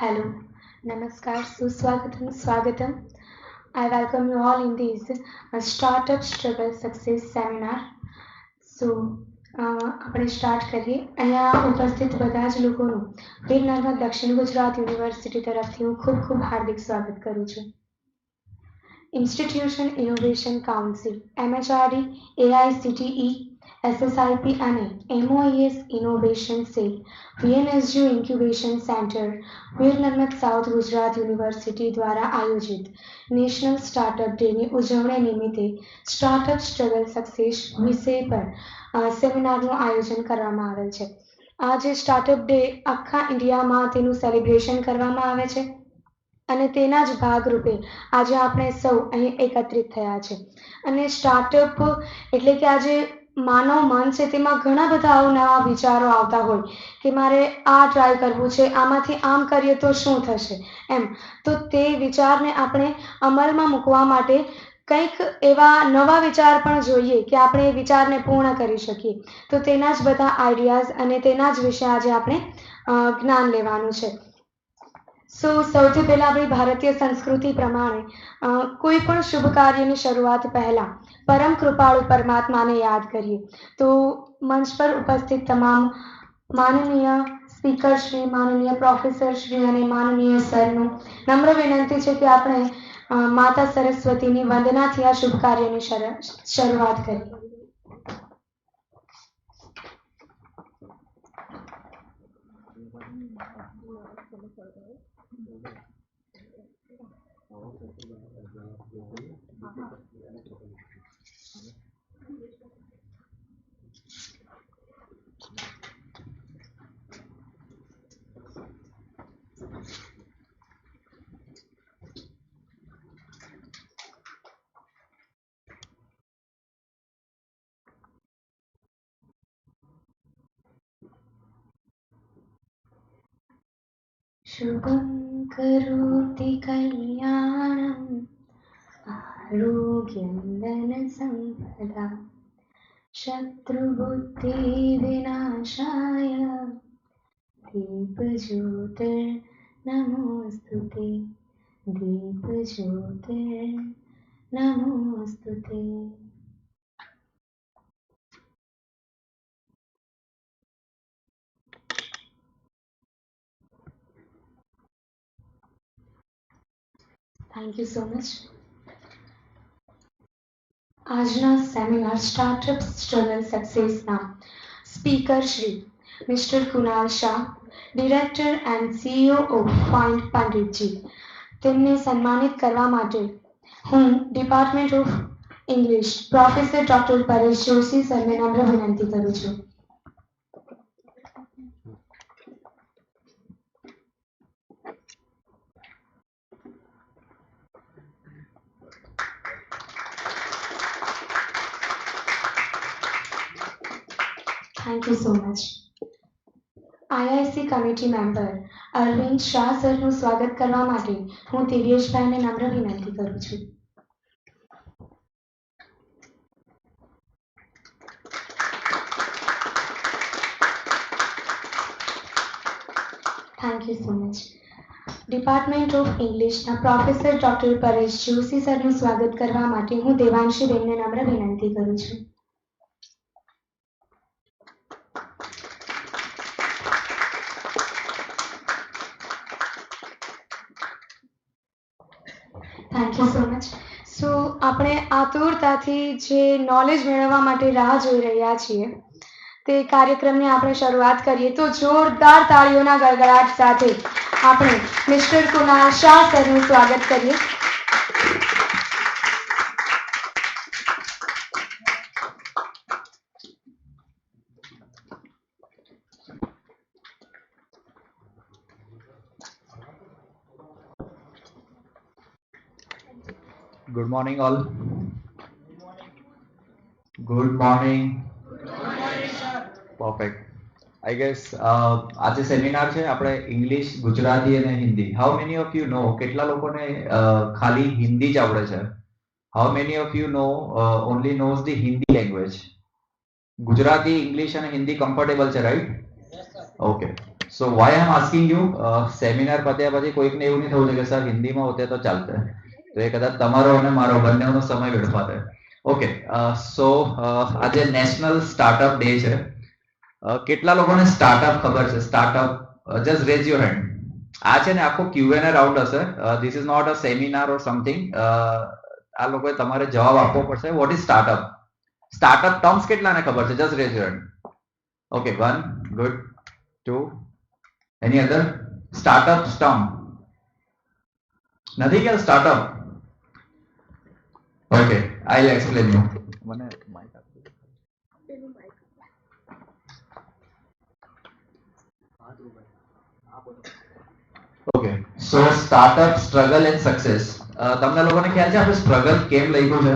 Hello, Namaskar, Suswagatam, Swagatam. I welcome you all in this Startup Struggle Success Seminar. So, આપણે start કરીએ. અહીંયા ઉપસ્થિત બધા જ લોકોનું વીર નર્મદ દક્ષિણ ગુજરાત યુનિવર્સિટી તરફથી હું ખૂબ ખૂબ હાર્દિક સ્વાગત કરું છું. Institution innovation council MHRD, AICTE, SSIP અને MOES innovation cell VNSU incubation centre Veer Narmad south Gujarat university દ્વારા આયોજિત નેશનલ સ્ટાર્ટઅપ ડેની ઉજવણી નિમિત્તે સ્ટાર્ટઅપ સ્ટ્રગલ સક્સેસ વિષય પર સેમિનારનું આયોજન કરવામાં આવેલ છે. આ જે સ્ટાર્ટઅપ ડે આખા ઇન્ડિયામાં તેનું સેલિબ્રેશન કરવામાં આવે છે અને તેના જ ભાગરૂપે આજે આપણે સૌ અહીં એકત્રિત થયા છે. અને સ્ટાર્ટઅપ એટલે કે આજે માનવ મન છે તેમાં ઘણા બધા અવનવા વિચારો આવતા હોય કે મારે આ ટ્રાય કરવું છે, આમાંથી આમ કરીએ તો શું થશે એમ. તો તે વિચારને આપણે અમલમાં મૂકવા માટે કંઈક એવા નવા વિચાર પણ જોઈએ કે આપણે એ વિચારને પૂર્ણ કરી શકીએ. તો તેના જ બધા આઈડિયાઝ અને તેના જ વિશે આજે આપણે જ્ઞાન લેવાનું છે. સૌથી પહેલા આપણી ભારતીય સંસ્કૃતિ પ્રમાણે કોઈ પણ શુભ કાર્યની શરૂઆત પહેલા પરમ કૃપાળુ પરમાત્માને યાદ કરીએ. તો મંચ પર ઉપસ્થિત તમામ માનનીય સ્પીકર શ્રી, માનનીય પ્રોફેસર શ્રી અને માનનીય સરનું નમ્ર વિનંતી છે કે આપણે માતા સરસ્વતીની વંદનાથી આ શુભ કાર્યની શરૂઆત કરીએ. शुभं करोति कल्याणं आरोग्यं धनसम्पदा शत्रुबुद्धिविनाशाय दीपज्योतिर्नमोऽस्तुते दीपज्योतिर्नमोऽस्तुते. Thank you so much. આજના સેમિનાર સ્ટાર્ટઅપ સ્ટ્રગલ સક્સેસના speaker Shri mister Kunal Shah, director and CEO of find Panditji, તેમને સન્માનિત કરવા માટે હું department of English professor doctor Paresh Joshi સરને નમ્ર વિનંતી કરું છું. Thank you so much. IIC committee member Arvind Shah સરનું સ્વાગત કરવા માટે હું દિવ્યેશભાઈને નમ્ર વિનંતી કરું છું. Thank you so much. Department of ઇંગ્લિશના પ્રોફેસર ડોક્ટર પરેશ જોશી સરનું સ્વાગત કરવા માટે હું દેવાંશીબેનને નમ્ર વિનંતી કરું છું. Thank you so much. આપણે આતુરતાથી જે નોલેજ મેળવવા માટે રાહ જોઈ રહ્યા છીએ તે કાર્યક્રમની આપણે શરૂઆત કરીએ. તો જોરદાર તાળીઓના ગડગડાટ સાથે આપણે મિસ્ટર કુનાલ શાહ સરનું સ્વાગત કરીએ. Good morning all. Good morning. Perfect. I guess આજે સેમિનાર છે આપણે ઇંગ્લિશ, ગુજરાતી અને Hindi. How many of you know કેટલા લોકોને ખાલી હિન્દી જ આવડે છે? How many of you know only knows the Hindi language? Gujarati, English અને હિન્દી કમ્ફર્ટેબલ છે, right? Okay. So why I am asking you, seminar પત્યા પછી કોઈકને એવું નહીં થવું છે કે સર હિન્દીમાં હોતે તો ચાલતે, તો એ કદાચ તમારો અને મારો બંનેનો સમય વેડફાતે. ઓકે, સો આજે નેશનલ સ્ટાર્ટઅપ ડે છે. કેટલા લોકોને સ્ટાર્ટઅપ ખબર છે? Startup, just raise your hand. આ છે ને આખો ક્યુએનએ રાઉન્ડ હશે. This is not a seminar or something. આ લોકોએ તમારે જવાબ આપવો પડશે. What is startup? Startup terms કેટલાને ખબર છે? Just raise your hand. Okay, 1, good, 2, any other? Startup term નથી કે startup? Okay, I will explain you. મને માઈક આપજો. Okay, so startup, struggle and success. તમને લોકોને ખ્યાલ છે આપણે સ્ટ્રગલ કેમ લખ્યું છે?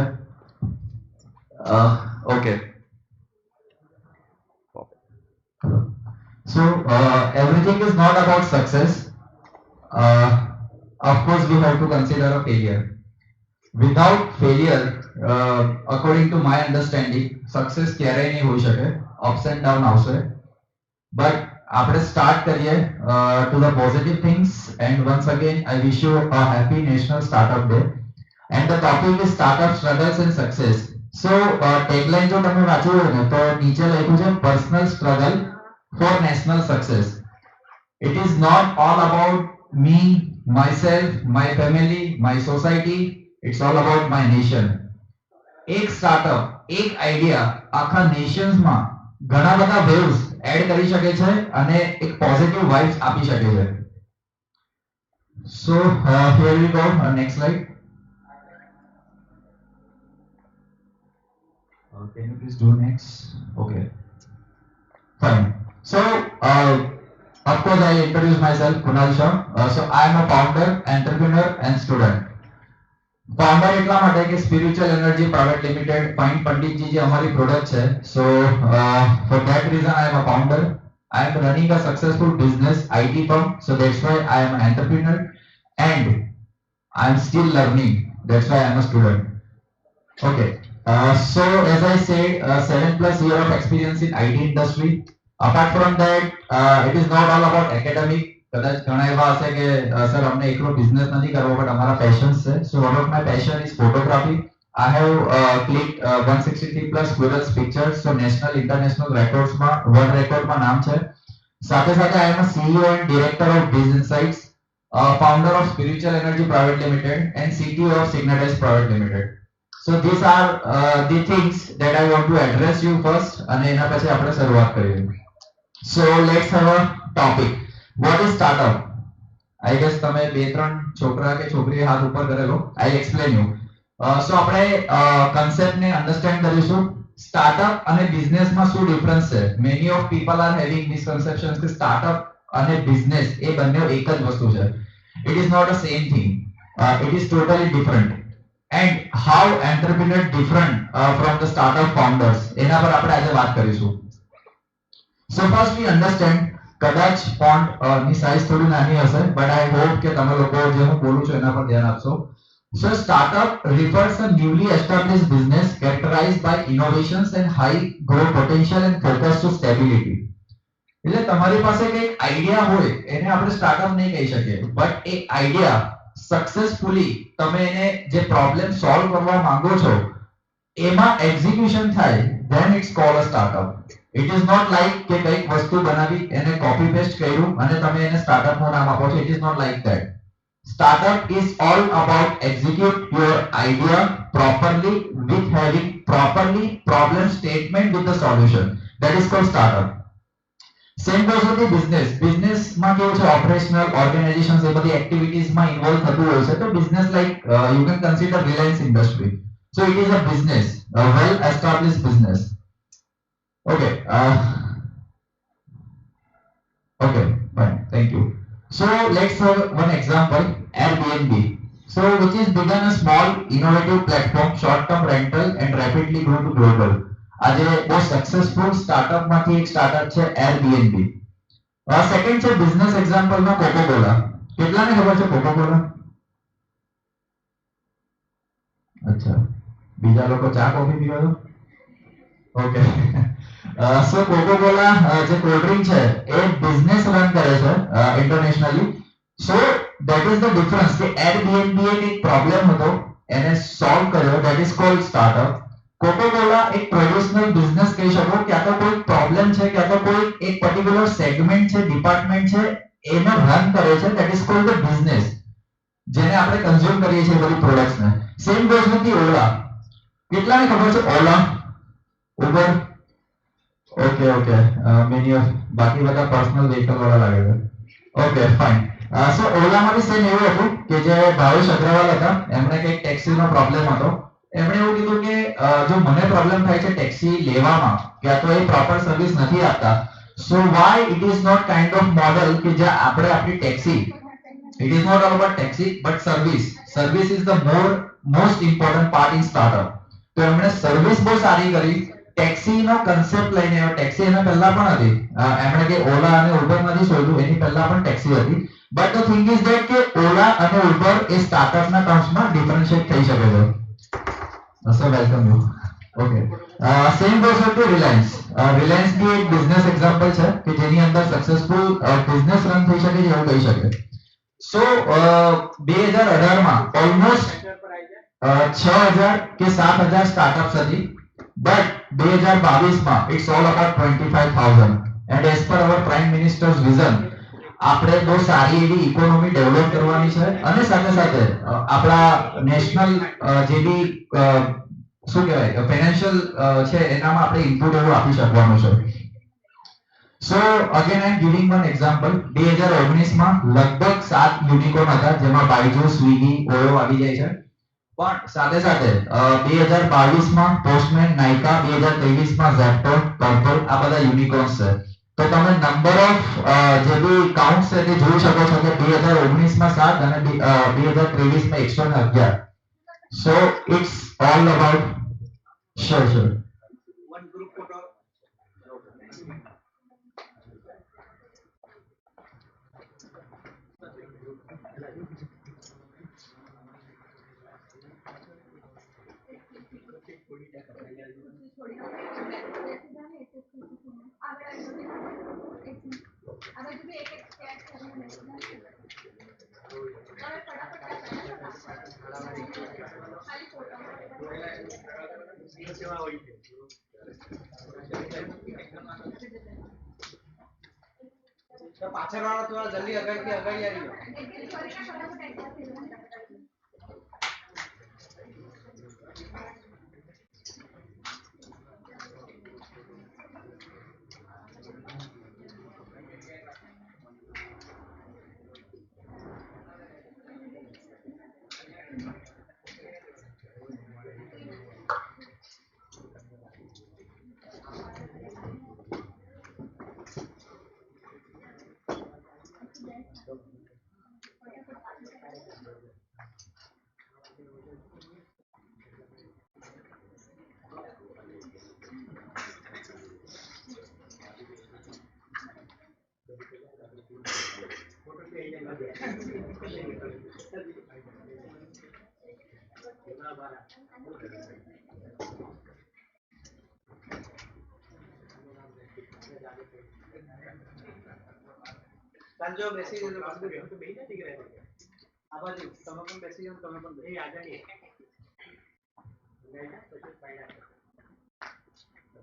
Okay, so everything is not about success. Of course we have to consider a failure. Without failure, according to my understanding, success ક્યારેય નહીં હોઈ શકે. Ups and down આવશે. But આપણે સ્ટાર્ટ કરીએ to the positive things, and once again I wish you a happy National Startup Day, and the topic is startup struggles and success. So tagline જો તમે વાંચ્યું હોય ને તો નીચે લખ્યું છે personal struggle for national success. It is not all about me, myself, my family, my society. It's all about my nation. એક સ્ટાર્ટઅપ, એક આઈડિયા આખા નેશન્સમાં ઘણા બધા વેવ્સ એડ કરી શકે છે અને એક પોઝિટિવ વાઇબ્સ આપી શકે છે. સો here we go. Next slide. Can you please do next? Okay. Fine. So, of course, I introduce myself, Kunal Shah. So, I am a founder, entrepreneur, and student. Founder એટલા માટે કે spiritual energy private limited, fine Panditji જે અમારી product છે. So for that reason I am a founder. I am running a successful business IT firm. So that's why I am an entrepreneur, and I am still learning. That's why I am a student. Okay. So as I said, 7+ year of experience in IT industry. Apart from that, it is not all about academic. કદાચ ઘણા એવા હશે કે sir અમને એકલો business નથી કરવો, but અમારા પેશન્સ છે. So one of my passion is photography. I have clicked 163+ Quirrell's pictures. So national international records માં વર્લ્ડ રેકોર્ડમાં નામ છે. સાથે સાથે I am a CEO and director of Biz Insights, founder of Spiritual Energy Private Limited, and CTO of Signatize Private Limited. So these are the things that I want to address you first, અને એના પછી આપણે શરૂઆત કરીએ. So let's have a topic. What is startup? I guess તમે બે ત્રણ છોકરા કે છોકરીએ હાથ ઉપર કરેલો. I'll explain you. So આપણે concept ને understand કરીશું. Startup અને business માં શું difference છે? Many of people are having misconceptions કે startup અને business એ બંને એક જ વસ્તુ છે. It is not the same thing. It is totally different. And how entrepreneur different from the startup founders, એના પર આપણે આજે વાત કરીશું. So first we understand, કદાચ ફોન્ટ ની સાઈઝ થોડી નાની હશે, but I hope કે તમે લોકો જે હું બોલું છું એના પર ધ્યાન આપશો. So startup refers a newly established business characterized by innovations and high growth potential and focus to stability. એટલે તમારી પાસે એક આઈડિયા હોય એને આપણે સ્ટાર્ટઅપ નહીં કહી શકીએ, બટ એક આઈડિયા સક્સેસફુલી તમે એને જે પ્રોબ્લેમ સોલ્વ કરવા માંગો છો એમાં એક્ઝિક્યુશન થાય, then it's called a startup. It is not like કે કઈક વસ્તુ બનાવી એને કોપી પેસ્ટ કર્યું અને તમે એને સ્ટાર્ટઅપ નું નામ આપો છો. It is not like that. Startup is all about execute your idea properly with having properly problem statement with the solution. That is called startup. Same goes with the business. Business માં કેવું છે, operational organizations એ બધી activities માં involve થતું હોય છે. તો business like you can consider Reliance Industry. So it is a business, a well established business. Okay. Okay, fine. Thank you. So let's have one example, Airbnb. So which is begun a small innovative platform, short-term rental, and rapidly grew to global. આજે બહુ successful startup માંથી એક startup છે Airbnb. Second છે business example માં Coca-Cola. કેટલાને ખબર છે Coca-Cola? અચ્છા, બીજા લોકો ચા કોફી પીવા છો? ઓકે. સો કોકો-કોલા જે કોલ્ડ ડ્રિંક છે એ બિઝનેસ રન કરે છે internationally. So that is the difference કે Airbnb એક પ્રોબ્લેમ હતો એને સોલ્વ કર્યો, that is called startup. Cocoa-Cola એક ટ્રેડિશનલ બિઝનેસ કહી શકો કે આ તો કોઈ પ્રોબ્લેમ છે કે આ તો કોઈ એક પર્ટિક્યુલર સેગમેન્ટ છે, ડિપાર્ટમેન્ટ છે, એને રન કરે છે, that is called the business, જેને આપણે કન્ઝ્યુમ કરીએ છીએ બધી પ્રોડક્ટ્સને. સેમ ગોઝ વિથ ધી ઓલા. કેટલાને ખબર છે ઓલા, ઉબર? ઓકે મેની ઓફ બાકી બધા પર્સનલ વ્હીકલ વાળા લાગે છે. Okay fine. સો ઓલામાં બી સેમ એવું હતું કે જે ભાવેશ અગ્રવાલ હતા એમણે કંઈક ટેક્સીનો પ્રોબ્લેમ હતો. એમણે એવું કીધું કે જો મને પ્રોબ્લેમ થાય છે ટેક્સી લેવામાં કે તો એ પ્રોપર સર્વિસ નથી આપતા, so why it is not kind of model કે જ્યાં આપણે આપણી taxi, it is not all about taxi but service is the most important part in startup. તો એમણે સર્વિસ બહુ સારી કરી, ટેક્સી નો કન્સેપ્ટ લઈને આવ્યો. ટેક્સી એના પહેલા પણ હતી, એમણે કે ઓલા અને ઉબર નથી શોધ્યું, એની પહેલા પણ ટેક્સી હતી. But the thing is that કે ઓલા અને ઉબર એ સ્ટાર્ટઅપ ના ટર્મ્સમાં ડિફરન્શિએટ થઈ શકે છે. So welcome you. Okay, same goes to Reliance. Reliance બી એક બિઝનેસ એક્ઝામ્પલ છે કે જેની અંદર સક્સેસફુલ બિઝનેસ રન થઈ શકે છે એવું કહી શકે. સો 2018 માં ઓલમોસ્ટ 6000 કે 7000 સ્ટાર્ટઅપ્સ હતી, બટ 2022 માં it's all about 25000 and as per our prime ministers vision આપણે બહુ સારી એવી ઇકોનોમી ડેવલપ કરવાની છે અને સાથે સાથે આપણા નેશનલ જે બી શું કહેવાય ફાઇનાન્શિયલ છે એનામાં આપણે ઇનપુટ એવું આપી શકવાનું છે. So again I am giving one example. 2019 માં લગભગ 7 યુનિકોર્ન હતા જેમાં બાયજુ, સ્વિગી, ઓયો આવી જાય છે. પણ સાથે સાથે 2022 માં પોસ્ટમેન, નાઇકા, 2023 માં ઝેપ્ટો, પર્પલ આ બધા યુનિકોર્ન્સ છે. તો તમે નંબર ઓફ જે બી કાઉન્ટ છે તે જોઈ શકો છો કે 2019 માં 7 અને 2023 માં 111. So it's all about sure. One group photo. तो पाछळ वाला थोड़ा जल्दी अगाड़ी आ रही हो. संजो बेसी जो तो बेही नहीं दिख रहा है. आ बाजू તમે પણ બેસી જાઓ, તમે પણ બેસી આ જાઈએ. લઈ જા પછી પાઈડા.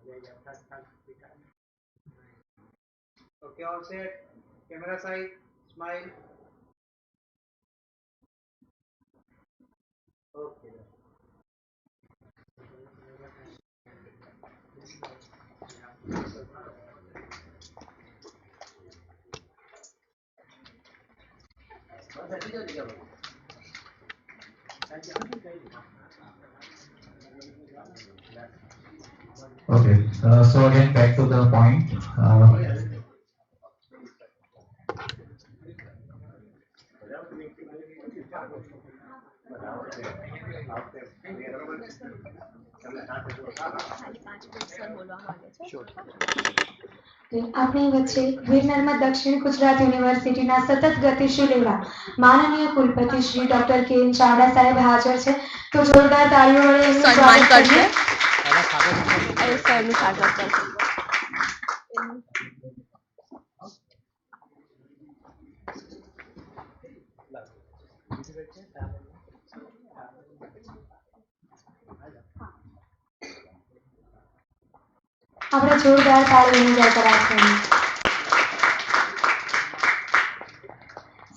લઈ જાઓ ખાસ. Okay all set. Camera side smile. Okay Okay, so again back to the point. આપણી વચ્ચે વીર નર્મદ દક્ષિણ ગુજરાત યુનિવર્સિટીના સતત ગતિશીલ એવા માનનીય કુલપતિ શ્રી ડોક્ટર કે એન ચાવડા સાહેબ હાજર છે. તો જોરદાર તાળીઓ વડે એમનું સ્વાગત કરીએ. આપણે જોરદાર તાળીઓની ગડગડાટ કરીએ.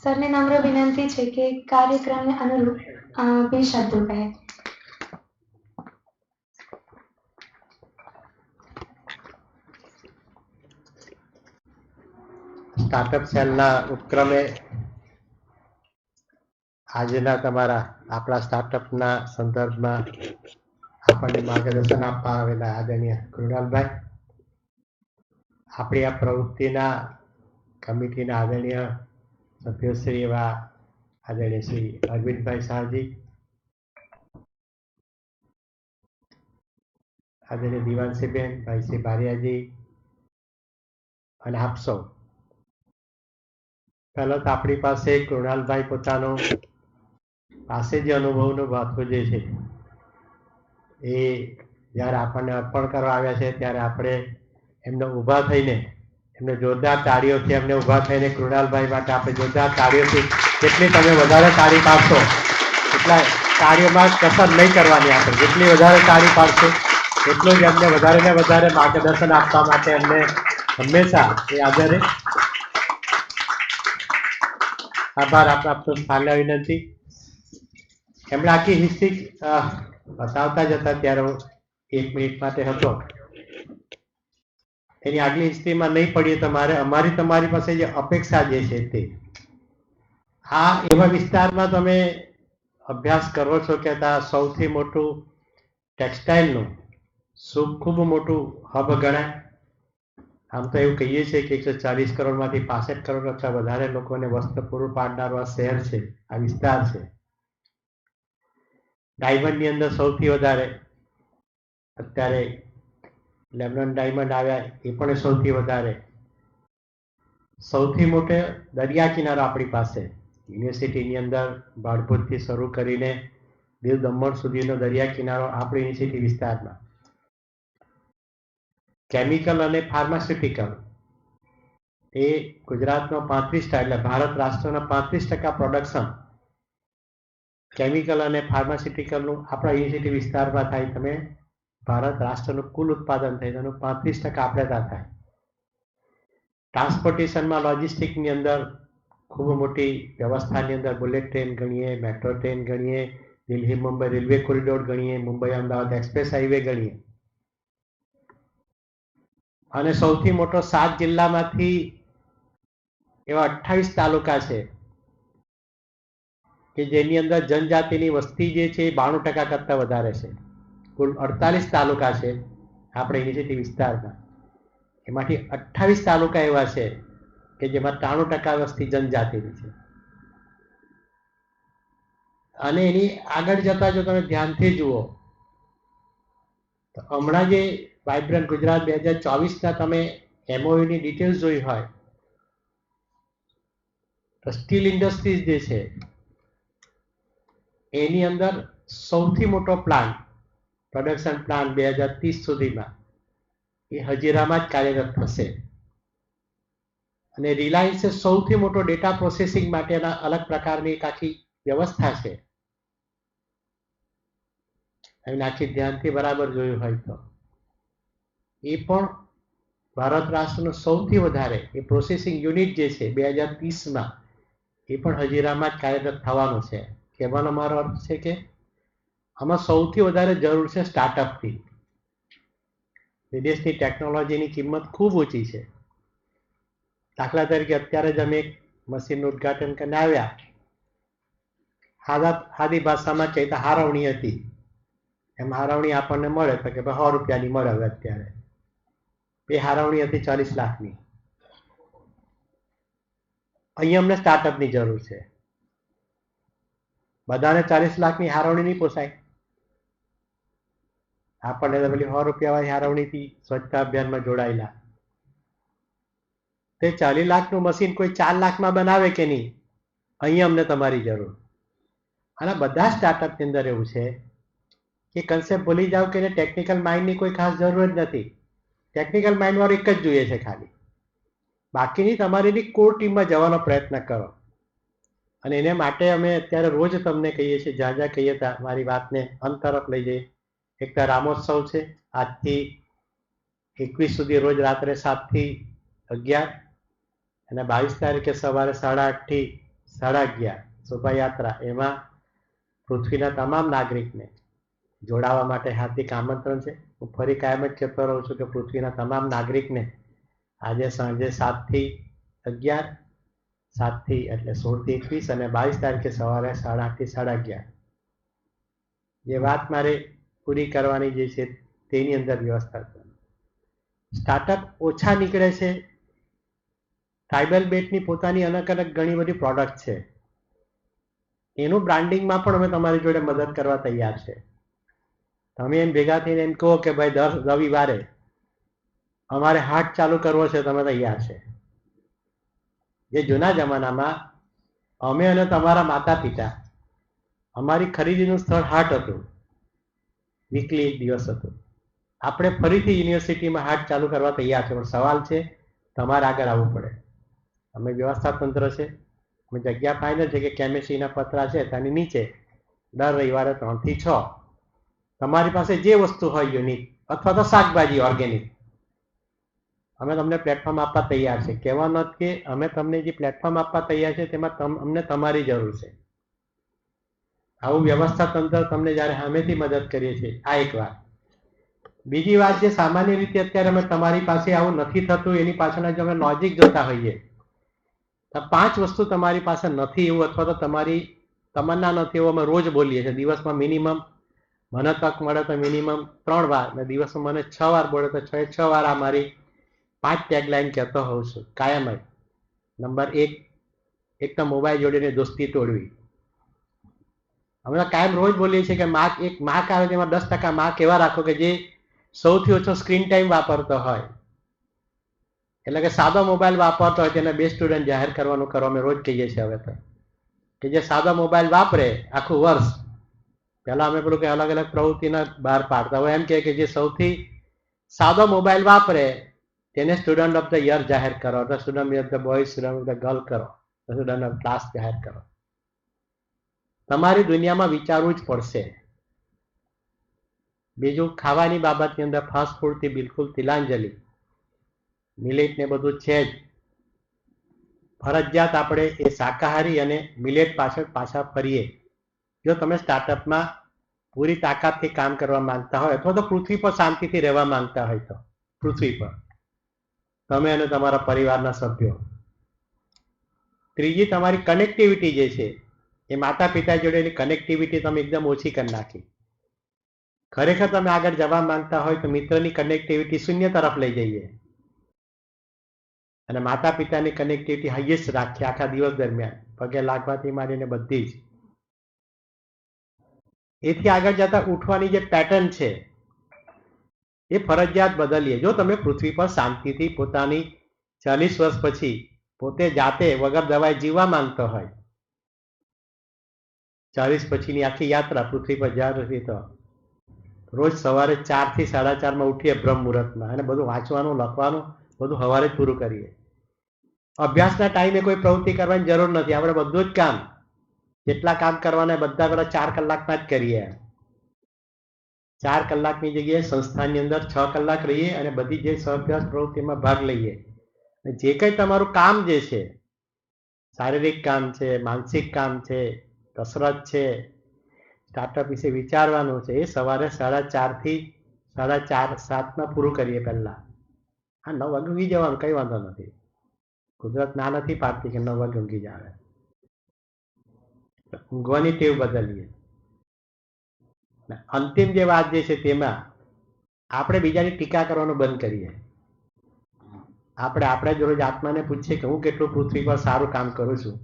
સરને નમ્ર વિનંતી છે કે કાર્યક્રમને અનુરૂપ બે શબ્દો કહે. સ્ટાર્ટઅપ સેલના ઉપક્રમે આજના આપણા સ્ટાર્ટઅપના સંદર્ભમાં આપણને માર્ગદર્શન આપવા આવેલા આદરણીય કૃણાલભાઈ, આપણી આ પ્રવૃત્તિના કમિટીના આદરણીય સભ્યશ્રી એવા આદરણીય શ્રી અરવિંદભાઈ શાહજી, આદરણીય દિવાનસીબેન, ભાઈ શ્રી બારિયાજી અને આપ સૌ. પહેલા તો આપણી પાસે કૃણાલભાઈ પોતાનો પાસે જે અનુભવનો વાતો જે છે એ જ્યારે આપણને અર્પણ કરવા આવ્યા છે ત્યારે આપણે એમને ઊભા થઈને એમને જોરદાર તાળીઓથી એમને ઊભા થઈને કૃણાલભાઈ માટે આપણે જોરદાર તાળીઓથી જેટલી તમે વધારે તાળી પાડશો એટલા તાળીઓમાં કસર નહીં કરવાની. આપણે જેટલી વધારે તાળી પાડશો એટલું જ એમને વધારે ને વધારે માર્ગદર્શન આપવા માટે એમને હંમેશા એ આધારે આભાર આપનો સ્થાનને વિનંતી. એમણે આખી હિસ્ટ્રી બતાવતા જતા ત્યારે 1 મિનિટ માટે હતો, એની આગલી હિસ્ટ્રીમાં નહીં પડીએ તમારે તમારી પાસે જે અપેક્ષા જે છે તે આ એવા વિસ્તારમાં તમે અભ્યાસ કરો છો કે ત્યાં સૌથી મોટું ટેક્સટાઇલનું ખૂબ મોટું હબ ગણાય. આમ તો એવું કહીએ છીએ કે 140 કરોડમાંથી 65 કરોડ કરતા વધારે લોકોને વસ્ત્ર પૂરું પાડનારું આ શહેર છે, આ વિસ્તાર છે. ડાયમંડની અંદર સૌથી વધારે અત્યારે લેબનોન ડાયમંડ આવ્યા એ પણ સૌથી વધારે. સૌથી મોટો દરિયા કિનારો આપણી પાસે યુનિવર્સિટીની અંદર બાળભૂતથી શરૂ કરીને દીવ દમણ સુધીનો દરિયા કિનારો આપણી યુનિવર્સિટી વિસ્તારમાં. કેમિકલ અને ફાર્માસ્યુટિકલ એ ગુજરાતનો 35% એટલે ભારત રાષ્ટ્રના 35% પ્રોડક્શન કેમિકલ અને ફાર્માસ્યુટિકલનું આપણા યુનિવર્સિટી વિસ્તારમાં થાય. તમે ભારત રાષ્ટ્રનું કુલ ઉત્પાદન થાય તેનું 35% આપણે ત્યાં થાય. ટ્રાન્સપોર્ટેશનમાં લોજિસ્ટિકની અંદર ખૂબ મોટી વ્યવસ્થાની અંદર બુલેટ ટ્રેન ગણીએ, મેટ્રો ટ્રેન ગણીએ, દિલ્હી મુંબઈ રેલવે કોરિડોર ગણીએ, મુંબઈ અમદાવાદ એક્સપ્રેસ હાઈવે ગણીએ. અને સૌથી મોટો 7 જિલ્લામાંથી એવા 28 તાલુકા છે કે જેની અંદર જનજાતિની વસ્તી જે છે એ 92% કરતાં વધારે છે. કુલ 48 તાલુકા છે આપણે યુનિવર્સિટી વિસ્તારમાં, એમાંથી 28 તાલુકા એવા છે કે જેમાં 93% વસ્તી જનજાતિની છે. અને એની આગળ જતા જો તમે ધ્યાનથી જુઓ તો હમણાં જે વાઇબ્રન્ટ ગુજરાત 2024ના તમે MOUની ડિટેલ્સ જોઈ હોય તો સ્ટીલ ઇન્ડસ્ટ્રીઝ જે છે એની અંદર સૌથી મોટો પ્લાન્ટ પ્રોડક્શન પ્લાન્ટ 2030 સુધીમાં એ હજીરામાં જ કાર્યરત થશે. અને રિલાયન્સે સૌથી મોટો ડેટા પ્રોસેસિંગ માટેના અલગ પ્રકારની એક આખી વ્યવસ્થા છે. એને આખી ધ્યાનથી બરાબર જોયું હોય તો એ પણ ભારત રાષ્ટ્રનું સૌથી વધારે એ પ્રોસેસિંગ યુનિટ જે છે 2030માં એ પણ હજીરામાં જ કાર્યરત થવાનું છે. કહેવાનો મારો અર્થ છે કે આમાં સૌથી વધારે જરૂર છે સ્ટાર્ટઅપની. વિદેશની ટેકનોલોજીની કિંમત ખૂબ ઓછી છે. દાખલા તરીકે અત્યારે જ અમે એક મશીનનું ઉદઘાટન કરીને આવ્યા, સાદી ભાષામાં કહીએ તો હારવણી હતી. એમ હારવણી આપણને મળે તો કે 100 રૂપિયાની મળે. હવે અત્યારે એ હારવણી હતી 40 લાખની. અહીંયા અમને સ્ટાર્ટઅપની જરૂર છે. બધાને 40 લાખની હારવણી નહીં પોસાય. આપણને તો પેલી 100 રૂપિયાવાળી હારવણીથી સ્વચ્છતા અભિયાનમાં જોડાયેલા. તે 40 લાખનું મશીન કોઈ 4 લાખમાં બનાવે કે નહીં, અહીંયા અમને તમારી જરૂર. અને બધા સ્ટાર્ટઅપની અંદર એવું છે કે કન્સેપ્ટ ભૂલી જાવ કે ટેકનિકલ માઇન્ડની કોઈ ખાસ જરૂર જ નથી. ટેકનિકલ માઇન્ડવાળું એક જ જોઈએ છે ખાલી. બાકીની તમારી કોર ટીમમાં જવાનો પ્રયત્ન કરો. અને એને માટે અમે અત્યારે રોજ તમને કહીએ છીએ, જ્યાં જ્યાં કહીએ ત્યાં મારી વાતને અંત તરફ લઈ જઈએ. એક તો રામોત્સવ છે, આજથી 21 સુધી રોજ રાત્રે 7 થી 11, અને 22 તારીખે સવારે 8:30 થી 11:30 શોભાયાત્રા. એમાં પૃથ્વીના તમામ નાગરિકને જોડાવા માટે હાર્દિક આમંત્રણ છે. હું ફરી કાયમ જ કહેતો રહું છું કે પૃથ્વીના તમામ નાગરિકને આજે સાંજે 7 થી 11, 7 થી એટલે 16 થી 21 અને 22 તારીખે સવારે 8:30 થી 11:30 જે વાત મારે પૂરી કરવાની જે છે તેની અંદર વ્યવસ્થા કરવાની. સ્ટાર્ટઅપ ઓછા નીકળે છે. ટ્રાઇબલ બેટની પોતાની અલગ અલગ ઘણી બધી પ્રોડક્ટ છે. એનું બ્રાન્ડિંગમાં પણ અમે તમારી જોડે મદદ કરવા તૈયાર છે. તમે એમ ભેગા થઈને એમ કહો કે ભાઈ દર રવિવારે અમારે હાટ ચાલુ કરવો છે, તમે તૈયાર છે. જે જૂના જમાનામાં અમે અને તમારા માતા પિતા અમારી ખરીદીનું સ્થળ હાટ હતું, વીકલી એક દિવસ હતું. આપણે ફરીથી યુનિવર્સિટીમાં હાટ ચાલુ કરવા તૈયાર છે, પણ સવાલ છે તમારે આગળ આવવું પડે. અમે વ્યવસ્થા તંત્ર છે, અમે જગ્યા ફાઇનલ છે કે કેમિસ્ટ્રીના પતરા છે તેની નીચે દર રવિવારે 3 થી 6 તમારી પાસે જે વસ્તુ હોય યુનિક અથવા તો શાકભાજી ઓર્ગેનિક અમે તમને પ્લેટફોર્મ આપવા તૈયાર છે. કહેવાનો કે અમે તમને જે પ્લેટફોર્મ આપવા તૈયાર છે તેમાં અમને તમારી જરૂર છે. આવું વ્યવસ્થા તંત્ર તમને જ્યારે સામેથી મદદ કરીએ છીએ. આ એક વાત. બીજી વાત, જે સામાન્ય રીતે અત્યારે અમે તમારી પાસે આવું નથી થતું એની પાછળના જો અમે લોજિક જોતા હોઈએ તો 5 વસ્તુ તમારી પાસે નથી એવું અથવા તો તમારી તમન્ના નથી એવું અમે રોજ બોલીએ છીએ. દિવસમાં મિનિમમ મને તક મળે તો મિનિમમ 3 વાર, અને દિવસમાં મને 6 વાર બોલે તો 6 વાર આ મારી 5 ટેગલાઇન કહેતો હોઉં છું કાયમ જ. નંબર 1, એક તો મોબાઈલ જોડીને દોસ્તી તોડવી. અમે કાયમ રોજ બોલીએ છીએ કે એક માર્ક આવે તેમાં 10% માર્ક એવા રાખો કે જે સૌથી ઓછો સ્ક્રીન ટાઈમ વાપરતો હોય, એટલે કે સાદો મોબાઈલ વાપરતો હોય તેને 2 સ્ટુડન્ટ જાહેર કરવાનું કરો. અમે રોજ કહીએ છીએ હવે તો કે જે સાદો મોબાઈલ વાપરે આખું વર્ષ, પહેલા અમે પેલું કે અલગ અલગ પ્રવૃત્તિના બહાર પાડતા હોય, એમ કે જે સૌથી સાદો મોબાઈલ વાપરે તેને સ્ટુડન્ટ ઓફ ધ યર જાહેર કરો, તો student of the boy, student of the girl કરો, સ્ટુડન્ટ ઓફ ક્લાસ જાહેર કરો. તમારી દુનિયામાં વિચારવું જ પડશે. બીજું, ખાવાની બાબતની અંદર ફાસ્ટ ફૂડથી બિલકુલ તિલાંજલિ. મિલેટ ને બધું છે જ, ફરજિયાત આપણે એ શાકાહારી અને મિલેટ પાછળ પાછા ફરીએ. જો તમે સ્ટાર્ટઅપમાં પૂરી તાકાતથી કામ કરવા માંગતા હોય અથવા તો પૃથ્વી પર શાંતિથી રહેવા માંગતા હોય તો પૃથ્વી પર તમે અને તમારા પરિવારના સભ્યો. ત્રીજી, તમારી કનેક્ટિવિટી જે છે એ માતા પિતા જોડેની કનેક્ટિવિટી તમે એકદમ ઓછી કરી નાખી. ખરેખર તમે આગળ જવા માંગતા હોય તો મિત્રની કનેક્ટિવિટી 0 તરફ લઈ જઈએ અને માતા પિતાની કનેક્ટિવિટી હાઈએસ્ટ રાખીએ આખા દિવસ દરમિયાન, પગે લાગવાથી માંડીને બધી જ. એથી આગળ જતા ઉઠવાની જે પેટર્ન છે એ ફરજિયાત બદલીએ. જો તમે પૃથ્વી પર શાંતિથી પોતાની 40 વર્ષ પછી પોતે જાતે વગર દવાઈ જીવવા માંગતો હોય, 40 પછીની આખી યાત્રા પૃથ્વી પર જ્યાં નથી તો રોજ સવારે 4 થી 4:30 ઉઠીએ બ્રહ્મ મુહૂર્તમાં, અને બધું વાંચવાનું લખવાનું બધું સવારે જ પૂરું કરીએ. અભ્યાસના ટાઈમે કોઈ પ્રવૃત્તિ કરવાની જરૂર નથી. આપણે બધું જ કામ જેટલા કામ કરવાના બધા પેલા 4 કલાકમાં જ કરીએ. 4 કલાકની જગ્યાએ સંસ્થાની અંદર 6 કલાક રહીએ અને બધી જે સહઅભ્યાસ પ્રવૃત્તિમાં ભાગ લઈએ. જે કંઈ તમારું કામ જે છે, શારીરિક કામ છે, માનસિક કામ છે, કસરત છે, સ્ટાર્ટઅપ વિશે વિચારવાનું છે, એ સવારે 4:30 થી 4:30-7 પૂરું કરીએ. પહેલા 9 વાગે ઊંઘી જવાનું, કઈ વાંધો નથી. કુદરત ના નથી પાડતી કે 9 વાગે ઊંઘી જાવે. ઊંઘવાની ટેવ બદલીએ. અંતિમ જે વાત જે છે તેમાં આપણે બીજાની ટીકા કરવાનું બંધ કરીએ. આપણે જ રોજ આત્માને પૂછીએ કે હું કેટલું પૃથ્વી પર સારું કામ કરું છું,